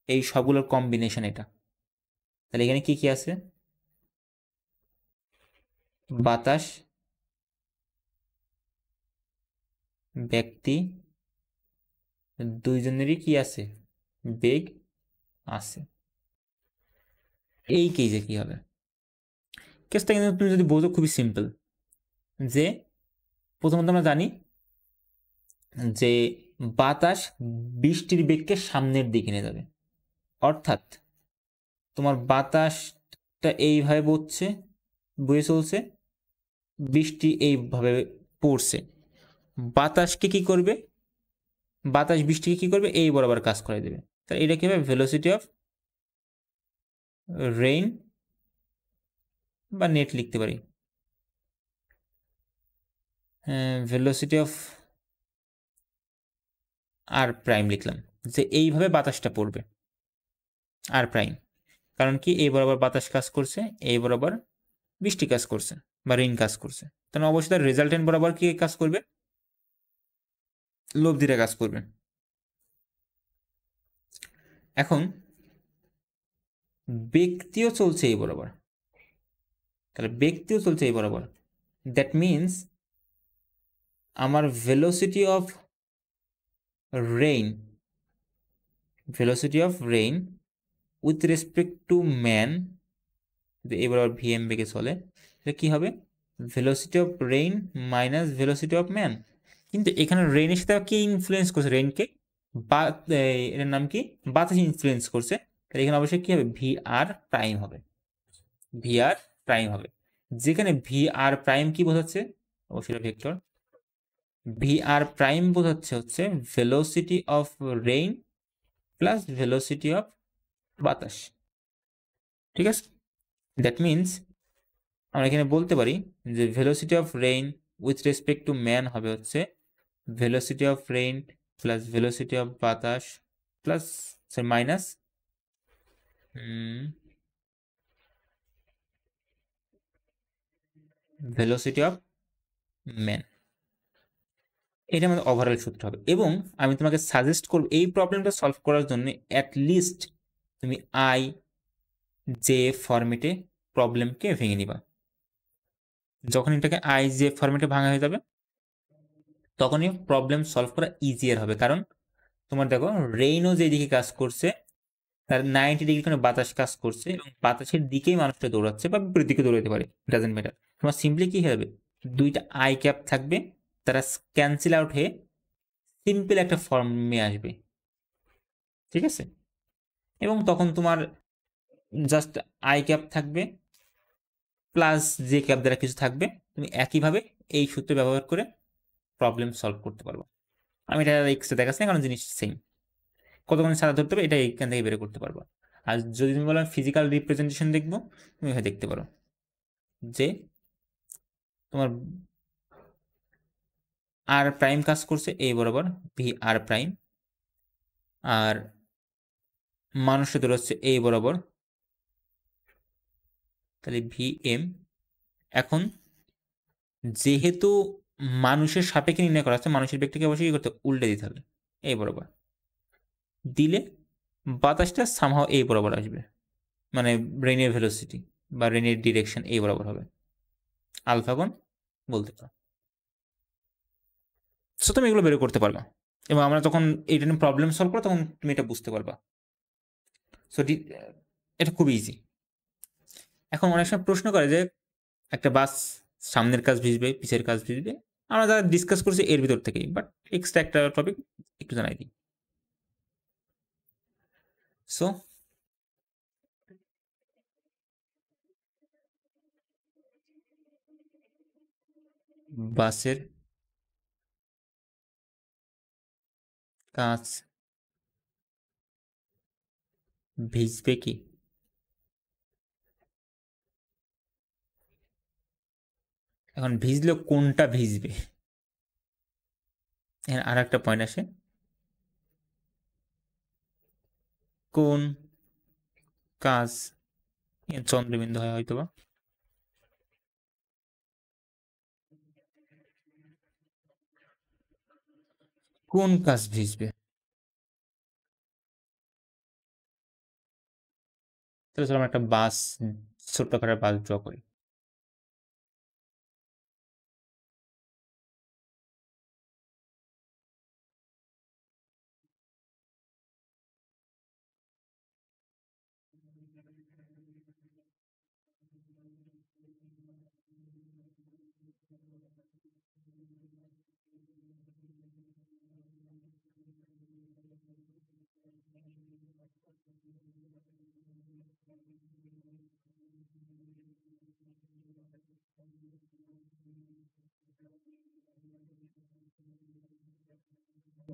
এই সবগুলোর কম্বিনেশন এটা। তাহলে এখানে কি কি আছে? বাতাস, ব্যক্তি, দুইজনেরই কি আছে? বেগ আছে। এই কেসে কি হবে? কেসটা কিন্তু তুমি যদি বোঝো খুবই সিম্পল, যে প্রথমত আমরা জানি যে বাতাস বৃষ্টির বেগকে সামনের দিকে নিয়ে যাবে, অর্থাৎ তোমার বাতাসটা এইভাবে বয়ে চলছে, বৃষ্টি এইভাবে পড়ছে, বাতাসকে কি করবে? বাতাস বৃষ্টিকে কি করবে? এই বরাবর কাজ করে দেবে। তাহলে এটা কি হবে? ভেলোসিটি অফ রেইন, বা নেট লিখতে পারি, ভেলোসিটি অফ আর প্রাইম লিখলাম, যে এইভাবে বাতাসটা পড়বে আর প্রাইম। কারণ কি এই বরাবর বাতাস কাজ করছে, এই বরাবর বৃষ্টি কাজ করছে বা রেইন কাজ করছে, তাহলে অবশ্যই তার রেজাল্টেন্ট বরাবর কি কাজ করবে? লব্ধিটা কাজ করবে। এখন ব্যক্তিও চলছে এই বরাবর, তাহলে ব্যক্তিও চলছে এই বরাবর, দ্যাট মিনস আমার velocity of rain, velocity of rain with respect to man, এই বরাবর ভিএম বেগে চলে, তাহলে কি হবে? Velocity of rain minus velocity of man. কিন্তু এখানে রেইনের সাথে কি ইনফ্লুয়েন্স করছে? রেইনকে বা এর নাম কি? বাতাস ইনফ্লুয়েন্স করছে, তাহলে এখানে অবশ্যই কি হবে? ভি আর প্রাইম হবে, ভি আর প্রাইম হবে। যেখানে ভি আর প্রাইম কি বোঝাচ্ছে? অবশ্যই ভেক্টর। ভি আর প্রাইম বোঝাচ্ছে হচ্ছে velocity of rain plus velocity of বাতাস, ঠিক আছে? দ্যাট মিনস আমরা এখানে বলতে পারি যে velocity of rain with respect to man হবে হচ্ছে velocity of rain plus velocity of বাতাস plus minus velocity of man. এটা আমাদের ওভারঅল সূত্র হবে। এবং আমি তোমাকে সাজেস্ট করব এই প্রবলেমটা সলভ করার জন্য অ্যাটলিস্ট তুমি আই জে ফরম্যাটে প্রবলেমকে ভেঙে নিবা। যখন এটাকে আই জে ফরম্যাটে ভাঙা হয়ে যাবে তখনই প্রবলেম সলভ করা ইজিয়ার হবে। কারণ তোমার দেখো রেইনও যেদিকে কাজ করছে তার 90 ডিগ্রি কোণে বাতাস কাজ করছে এবং বাতাসের দিকেই মানুষটা দৌড়াচ্ছে বা বিপরীত দিকে দৌড়াতে পারে, ডাজেন্ট ম্যাটার। তোমার সিম্পলি কি হবে? দুইটা আই ক্যাপ থাকবে, তারা ক্যান্সেল আউট হয়ে সিম্পল একটা ফর্মে আসবে, ঠিক আছে? এবং তখন তোমার জাস্ট আই ক্যাপ থাকবে প্লাস যে ক্যাপ দ্বারা কিছু থাকবে, তুমি একইভাবে এই সূত্র ব্যবহার করে প্রবলেম সলভ করতে পারবো। আমি এটা এক্সট্রা দেখাচ্ছি না, কারণ জিনিস সেম। কতক্ষণ সাদা ধরতে হবে এটা এখান থেকে বের করতে পারবো। আর যদি তুমি বলো ফিজিক্যাল রিপ্রেজেন্টেশন দেখবো, তুমি এখানে দেখতে পারো যে তোমার আর প্রাইম কাজ করছে এই বরাবর, ভি আর প্রাইম, আর মানুষের দূর হচ্ছে এই বরাবর, তাহলে ভি এম। এখন যেহেতু মানুষের সাপেক্ষে নির্ণয় করা হচ্ছে, মানুষের ব্যক্তিকে অবশ্যই করতে উল্টে দিতে হবে এই বরাবর, দিলে বাতাসটা সামহাও এই বরাবর আসবে, মানে রেনের ভেলোসিটি বা রেনের ডিরেকশন এই বরাবর হবে, আলফা কোণ বলতে পারো। সো তুমি এগুলো বের করতে পারবা, এবং আমরা তখন এইটা নিয়ে প্রবলেম সলভ করো তখন তুমি এটা বুঝতে পারবা। সো এটা খুব ইজি। এখন অনেক সময় প্রশ্ন করে যে একটা বাস সামনের কাজ ভিজবে, পিছের কাজ ভিজবে, আমরা যা ডিসকাস করছি এর ভিতর থেকেই, বাট এক্সট্রা একটা টপিক একটু জানাই দিই। সো বাসের কাজ ভিজবে কি? এখন ভিজলে কোনটা ভিজবে? এখানে আর একটা পয়েন্ট আসে, কোন কাজ চন্দ্রবিন্দু হয় হয়তোবা, কোন কাজ ভিজবে? তাহলে চলো আমরা একটা বাস, ছোট্ট করে বাস ড্র করি।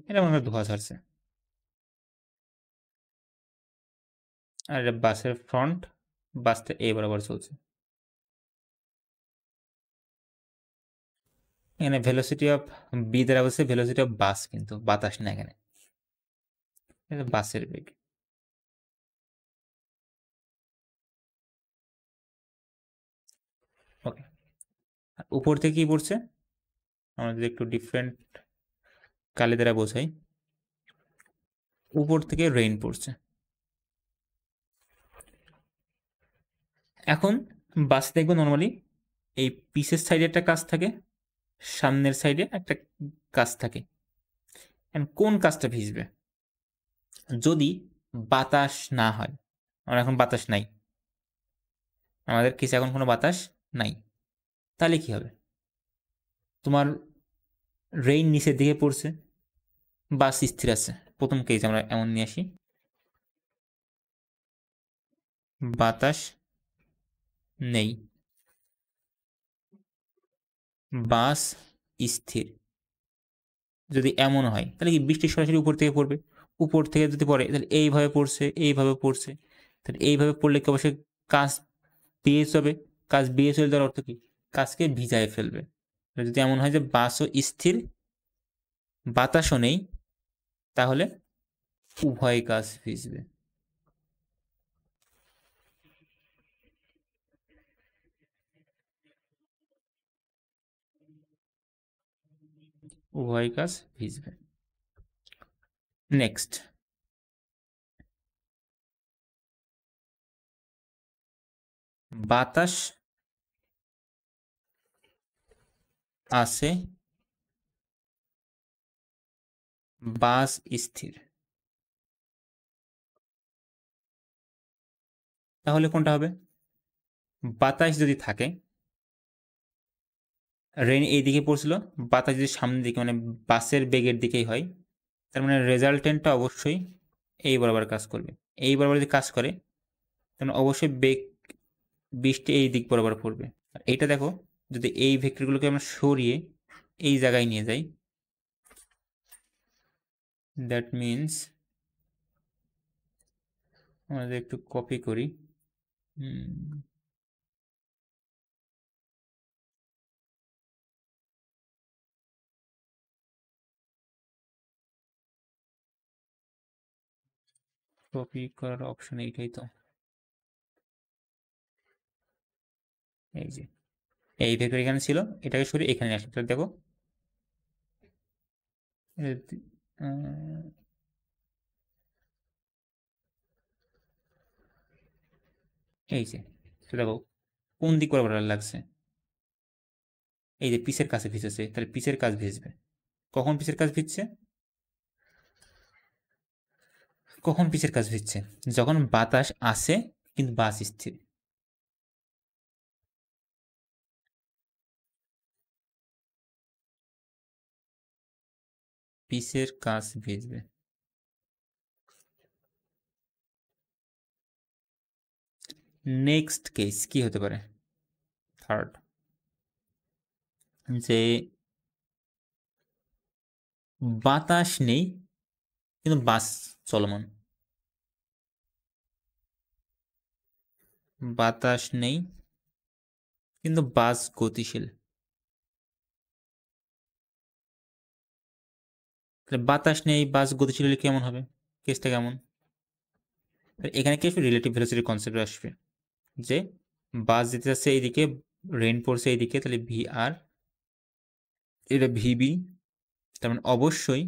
এটা মনে হয় ধোঁয়া ছাড়ছে, আর এটা বাসের ফ্রন্ট, বাসটা এই বরাবর চলছে। এখানে ভেলোসিটি অফ বি দ্বারা বলছে ভেলোসিটি অফ বাস, কিন্তু বাতাস না এখানে, এটা বাসের বেগ। ওকে, উপর থেকে কি পড়ছে, আমরা যদি একটু ডিফারেন্ট কালি দ্বারা বোঝাই, উপর থেকে রেইন পড়ছে। এখন বাস দেখবো নর্মালি এই পিসের সাইডে একটা কাজ থাকে, সামনের সাইডে একটা কাজ থাকে। কোন কাজটা ভিজবে? যদি বাতাস না হয়, আমার এখন বাতাস নাই, আমাদের কিসে এখন কোনো বাতাস নাই, তাহলে কি হবে? তোমার রেইন নিচের দিকে পড়ছে, বাস স্থির আছে। প্রথম কেস আমরা এমন নিয়ে আসি, বাতাস নেই, বাস স্থির। যদি এমন হয় তাহলে কি বৃষ্টি সরাসরি উপর থেকে পড়বে? উপর থেকে যদি পড়ে তাহলে এইভাবে পড়ছে, এইভাবে পড়ছে, তাহলে এইভাবে পড়লে কি অবশ্যই কাজ বেয়ে যাবে, কাজ বেয়ে চলে যাওয়ার অর্থ কি? কাজকে ভিজায় ফেলবে। যদি এমন হয় যে বাসও স্থির, বাতাসও নেই, তাহলে উভয় কাজ ভিজবে। উভয় কাজ ভিজবে। নেক্সট, বাতাস আছে, বাস স্থির, তাহলে কোনটা হবে? বাতাস যদি থাকে, রেন এই দিকে পড়ছিল, বাতাস যদি সামনের দিকে মানে বাসের বেগের দিকেই হয়, তার মানে রেজাল্টেন্টটা অবশ্যই এই বরাবর কাজ করবে। এই বরাবর যদি কাজ করে তাহলে অবশ্যই বেগ বৃষ্টি এই দিক বরাবর পড়বে। আর এইটা দেখো, যদি এই ভেক্টরগুলোকে আমরা সরিয়ে এই জায়গায় নিয়ে যাই, দ্যাট মিনস আমাদের একটু কপি করি, কপি করার অপশন এইটাই তো, এই যে এই ভেক্টর এখানে ছিল, এটাকে সরিয়ে এখানে আসলে, তাহলে দেখো এই যে দেখো কোন দিক বরাবর লাগছে, এই যে পিসের কাছে ভিজেছে, তাহলে পিসের কাজ ভিজবে। কখন পিসের কাজ ভিজছে? কখন পিসের কাজ ভিজছে? যখন বাতাস আসে কিন্তু বাস স্থির। পিসের কাজ ভিজবে। নেক্সট কেস কি হতে পারে? থার্ড, যে বাতাস নেই কিন্তু বাস চলমান, বাতাস নেই কিন্তু বাস গতিশীল। বাতাস নেই বাস গতিশীল হলে কেমন হবে? কেসটা কেমন? এখানে কি আসবে? রিলেটিভ ভেলোসিটির কনসেপ্ট আসবে, যে বাস যেতে যাচ্ছে এইদিকে, রেন পড়ছে এইদিকে, তাহলে ভি আর, এটা ভিবি, তার মানে অবশ্যই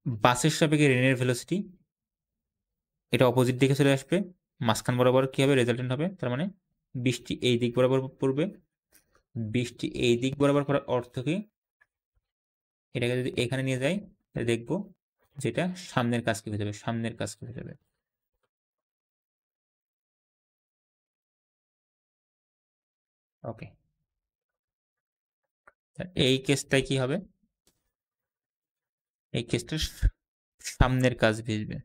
বাসের সাপেক্ষে রেনের ভেলোসিটি এটা অপোজিট দিকে চলে আসবে, মাঝখান বরাবর কি হবে? রেজাল্টেন্ট হবে। তার মানে বৃষ্টি এই দিক বরাবর পড়বে। বৃষ্টি এই দিক বরাবর পড়ার অর্থ কি? এটাকে যদি এখানে নিয়ে যাই তাহলে দেখবো যেটা সামনের কাজকে হয়ে যাবে, সামনের কাজকে হয়ে যাবে। ওকে, এই কেসটাই কি হবে? এই কেসটা সামনের কাজ ভিজবে।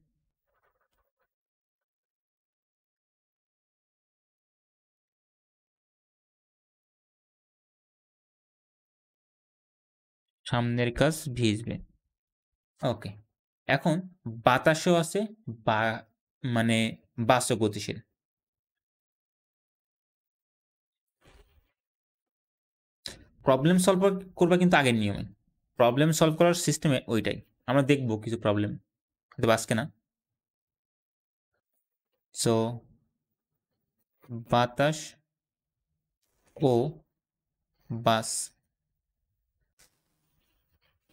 সামনের কাজ ভিজবে। ওকে, এখন বাতাসও আছে, বা মানে বাসও গতিশীল। প্রবলেম সলভ করবা কিন্তু আগের নিয়মে, প্রবলেম সলভ করার সিস্টেমে ওইটাই। আমরা দেখবো কিছু প্রবলেম হয়তো আজকে না। সো বাতাস ও বাস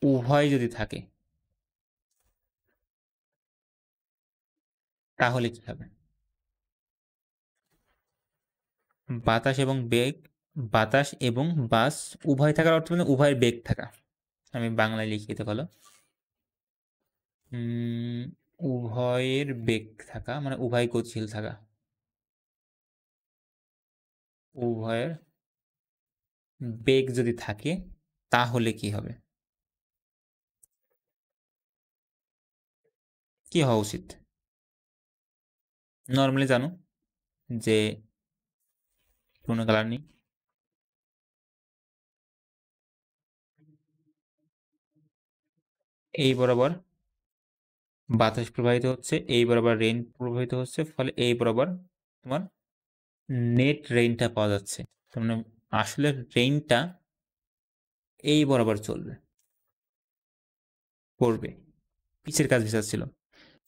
উভয় যদি থাকে তাহলে কি হবে? বাতাস এবং বেগ, বাতাস এবং বাস উভয় থাকার অর্থ মানে উভয়ের বেগ থাকা। আমি বাংলায় লিখি দিতে ভালো, উভয়ের বেগ থাকা মানে উভয় গতিশীল থাকা, উভয়ের বেগ যদি থাকে তাহলে কি হবে? কি হওয়া উচিত? নর্মালি জানো যে কোনো কালার নেই, এই বরাবর বাতাস প্রবাহিত হচ্ছে, এই বরাবর রেন প্রবাহিত হচ্ছে, ফলে এই বরাবর তোমার নেট রেইনটা পাওয়া যাচ্ছে। তার মানে আসলে রেইনটা এই বরাবর চলবে, পড়বে, পিচের কাজ ছিল।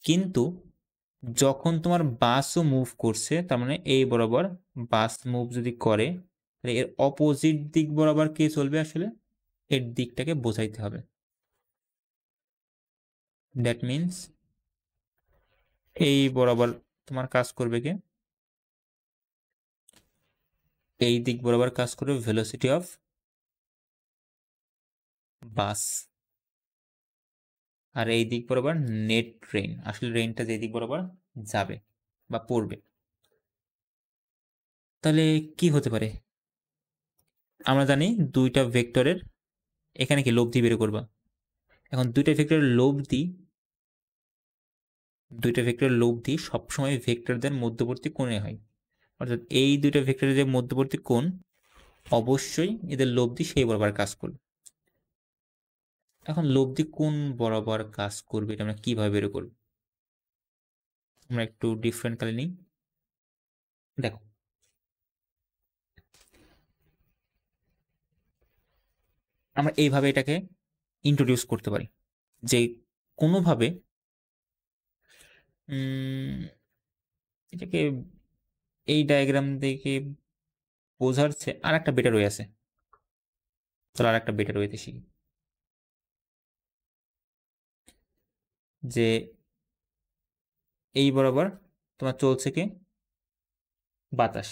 কিন্তু যখন তোমার বাসও মুভ করছে, তার মানে এই বরাবর বাস মুভ যদি করে, তাহলে এর অপোজিট দিক বরাবর কে চলবে? আসলে এর দিকটাকে বোঝাইতে হবে। দ্যাট মিনস এই বরাবর তোমার কাজ করবে কে? এই দিক বরাবর কাজ করবে ভেলোসিটি অফ বাস, আর এই দিক বরাবর নেট রেইন, আসলে রেইনটা যে দিক বরাবর যাবে বা পড়বে। তাহলে কি হতে পারে? আমরা জানি দুইটা ভেক্টরের এখানে কি লব্ধি বের করবা। এখন দুইটা ভেক্টরের লব্ধি সবসময় ভেক্টরদের মধ্যবর্তী কোণে হয়। অর্থাৎ এই দুইটা ভেক্টরের যে মধ্যবর্তী কোণ অবশ্যই এদের লব্ধি সেই বরাবর কাজ করবে। এখন লব্ধি কোণ বরাবর কাজ করবে এটা আমরা কিভাবে বের করব? আমরা একটু ডিফারেন্ট কালে নিই। দেখো আমরা এইভাবে এটাকে ইন্ট্রোডিউস করতে পারি যে কোনোভাবে এটাকে এই ডায়াগ্রাম থেকে বোঝাচ্ছে আর একটা বেটার ওয়ে আছে। তাহলে আর একটা বেটার ওয়েতে শিখি যে এই বরাবর তোমার চলছে কি বাতাস,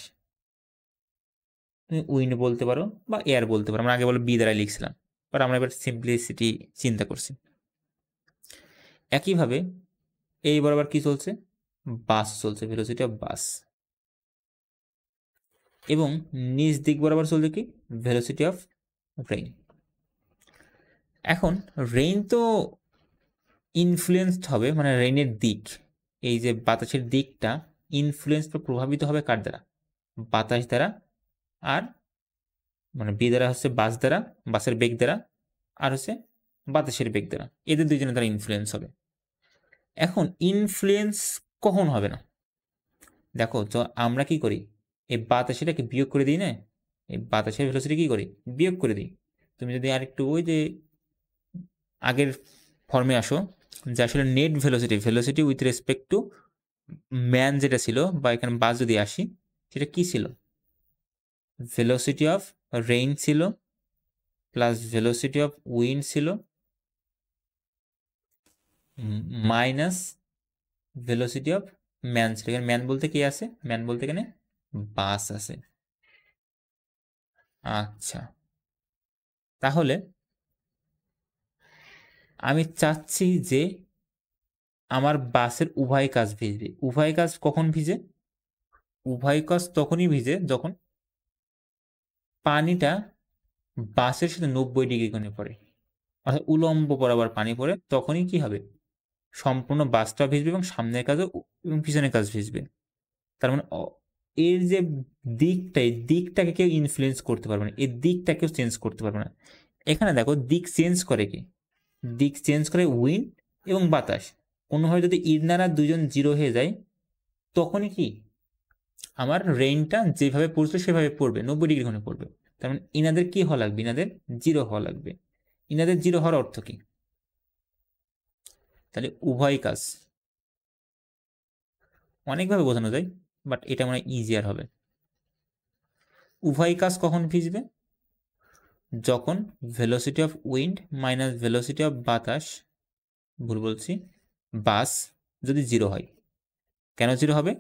তুমি উইন্ড বলতে পারো বা এয়ার বলতে পারো। আমরা আগে বলে বি দ্বারা লিখছিলাম, বাট আমরা এবার সিম্পলিসিটি চিন্তা করছি। একইভাবে এই বরাবর কি চলছে? বাস চলছে, ভেলোসিটি অফ বাস। এবং নিচ দিক বরাবর চলছে কি? Velocity of rain. এখন রেইন তো ইনফ্লুয়েন্সড হবে, মানে রেইনের দিক, এই যে বাতাসের দিকটা ইনফ্লুয়েন্স বা প্রভাবিত হবে কার দ্বারা? বাতাস দ্বারা। আর মানে বি দ্বারা হচ্ছে বাস দ্বারা, বাসের বেগ দ্বারা, আর হচ্ছে বাতাসের বেগ দ্বারা। এদের দুইজনের দ্বারা ইনফ্লুয়েন্স হবে। এখন ইনফ্লুয়েন্স কখন হবে না? দেখো তো আমরা কি করি, এই বাতাসেরটাকে বিয়োগ করে দিই না, এই বাতাসের ভেলোসিটি কি করি? বিয়োগ করে দিই। তুমি যদি আরেকটু ওই যে আগের ফর্মে আসো, যে আসলে net velocity, velocity with respect to man যেটা ছিল, বা এখানে বাস যদি আসি, সেটা কি ছিল? ভেলোসিটি অফ রেইন ছিল প্লাস ভেলোসিটি অফ উইন্ড ছিল মাইনাস ভেলোসিটি অফ ম্যান ছিল। এখানে ম্যান বলতে কি আছে? ম্যান বলতে এখানে বাস আছে। আচ্ছা, তাহলে আমি চাচ্ছি যে আমার বাসের উভয় কাজ ভিজবে। উভয় কাজ কখন ভিজে? উভয় কাজ তখনই ভিজে যখন পানিটা বাসের সাথে 90 ডিগ্রি কোণে পড়ে, অর্থাৎ উলম্ব বরাবর পানি পড়ে, তখনই কি হবে? সম্পূর্ণ বাসটা ভিজবে এবং সামনের কাজও এবং পিছনের কাজ ভিজবে। তার মানে এর যে দিকটা, এই দিকটাকে কেউ ইনফ্লুয়েন্স করতে পারবে না, এই দিকটাকেও চেঞ্জ করতে পারবে না। এখানে দেখো দিক চেঞ্জ করে কি? দিক চেঞ্জ করে উইন্ড এবং বাতাস। কোনোভাবে যদি ইনারা দুজন জিরো হয়ে যায়, তখনই কি আমার রেইনটা যেভাবে পড়ছে সেভাবে পড়বে, 90 ডিগ্রি কোণে পড়বে। তার মানে ইনাদের কি হওয়া লাগবে? ইনাদের জিরো হওয়া লাগবে। ইনাদের জিরো হওয়ার অর্থ কি? তাহলে উভয় কাজ, অনেকভাবে বোঝানো যায়, বাট এটা মনে হয় ইজিয়ার হবে। উভয় কাজ কখন ভিজবে? যখন velocity of wind minus velocity of বাতাস, ভুল বলছি, বাস যদি জিরো হয়। কেন জিরো হবে?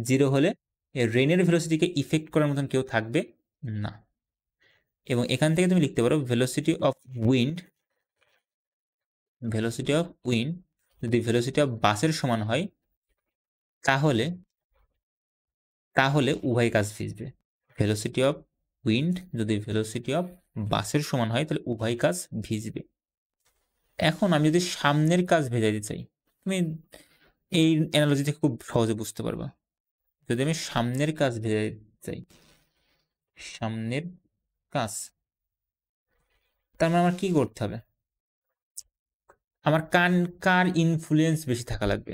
জিরো হলে রেইনের ভেলোসিটিকে ইফেক্ট করার মতন কেউ থাকবে না। এবং এখান থেকে তুমি লিখতে পারো velocity of wind, velocity of wind যদি ভেলোসিটি অফ বাসের সমান হয়, তাহলে তাহলে উভয় কাজ ভিজবে। ভেলোসিটি অফ উইন্ড যদি ভেলোসিটি অফ বাসের সমান হয়, তাহলে উভয় কাজ ভিজবে। এখন আমি যদি সামনের কাজ ভেজাইতে চাই, তুমি এই অ্যানালজি থেকে খুব সহজে বুঝতে পারবা। যদি আমি সামনের কাজ ভেজাইতে চাই, সামনের কাজ, তার মানে আমার কি করতে হবে? আমার কার ইনফ্লুয়েন্স বেশি থাকা লাগবে?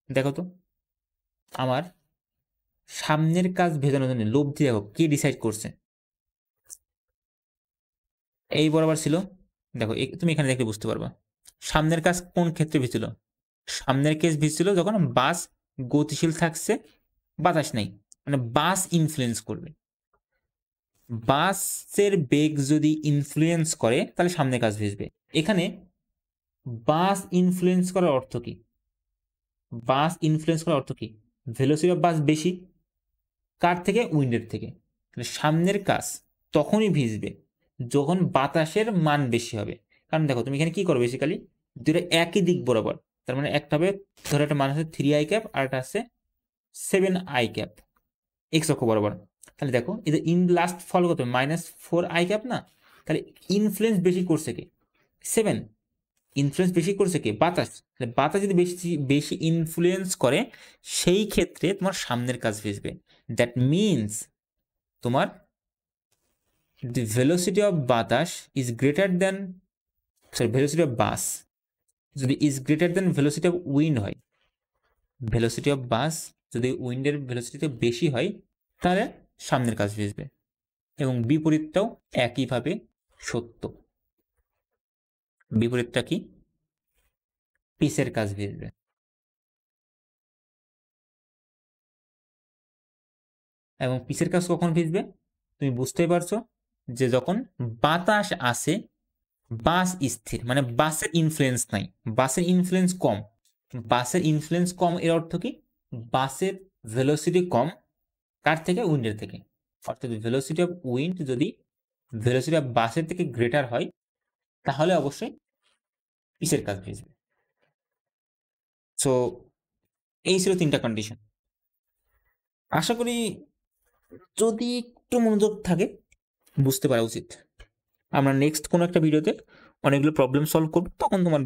দেখো তো, আমার সামনের কাজ ভেজানোর জন্য লব্ধি দেখো কে ডিসাইড করছে? এই বরাবর ছিল। দেখো তুমি এখানে দেখলে বুঝতে পারবা সামনের কাজ কোন ক্ষেত্রে ভিজছিল। সামনের কেস ভিজছিল যখন বাস গতিশীল থাকছে, বাতাস নাই, মানে বাস ইনফ্লুয়েন্স করবে। বাসের বেগ যদি ইনফ্লুয়েন্স করে, তাহলে সামনের কাজ ভিজবে। এখানে বাস ইনফ্লুয়েন্স করার অর্থ কি? বাস ইনফ্লুয়েন্স করার অর্থ কি? ভেলোসিটি অফ বাস বেশি কার থেকে? উইন্ডের থেকে। সামনের কাজ তখনই ভিজবে যখন বাতাসের মান বেশি হবে। কারণ দেখো তুমি এখানে কি করো, বেসিক্যালি দুটো একই দিক বরাবর। তার মানে একটা হবে, ধরো একটা মান আছে 3i ক্যাপ আর একটা আছে 7i ক্যাপ, এক্স অক্ষ বরাবর। তাহলে দেখো এই যে ইন লাস্ট ফল কত? -4i ক্যাপ না? তাহলে ইনফ্লুয়েন্স বেশি করছে কে? 7। ইনফ্লুয়েন্স বেশি করছে কে? বাতাস। বাতাস যদি বেশি বেশি ইনফ্লুয়েন্স করে, সেই ক্ষেত্রে তোমার সামনের কাজ ভিজবে। দ্যাট মিনস তোমার the velocity of বাতাস is greater than velocity of বাস যদি is greater than velocity of wind হয়, velocity of বাস যদি উইন্ডের ভেলোসিটিতে বেশি হয় তাহলে সামনের কাজ ভিজবে, এবং বিপরীতটাও একইভাবে সত্য। বিপরীতটা কি? পিসের কাজ ভিজবে। এবং পিসের কাজ কখন ভিজবে? তুমি বুঝতেই পারছো যে যখন বাতাস আসে, বাস স্থির, মানে বাসের ইনফ্লুয়েন্স নাই, বাসের ইনফ্লুয়েন্স কম। বাসের ইনফ্লুয়েন্স কম এর অর্থ কি? বাসের ভেলোসিটি কম কার থেকে? উইন্ডের থেকে। অর্থাৎ ভেলোসিটি অফ উইন্ড যদি ভেলোসিটি অফ বাসের থেকে গ্রেটার হয় তাহলে অবশ্যই পিসের কাজ ভিজবে। সো এই ছিল 3টা কন্ডিশন। আশা করি যদি একটু মনোযোগ থাকে বুঝতে পারা উচিত। আমরা নেক্সট কোনো একটা ভিডিওতে অনেকগুলো প্রবলেম সলভ করব, তখন তোমার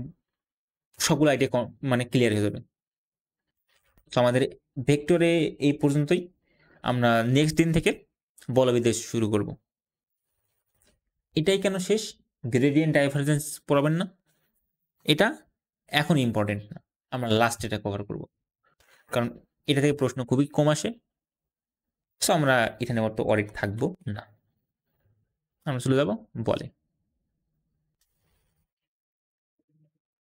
সবগুলো আইডিয়া মানে ক্লিয়ার হয়ে যাবে। তো আমাদের ভেক্টরে এই পর্যন্তই। আমরা নেক্সট দিন থেকে বলবিদ্যা শুরু করব। এটাই কেন শেষ? গ্রেডিয়েন্ট ডাইভারজেন্স পড়াবেন না, এটা এখন ইম্পর্টেন্ট না, আমরা লাস্ট এটা কভার করব, কারণ এটা থেকে প্রশ্ন খুবই কম আসে। সো আমরা এখানে অত অডিট থাকবো না, আমরা চলে যাব বলে।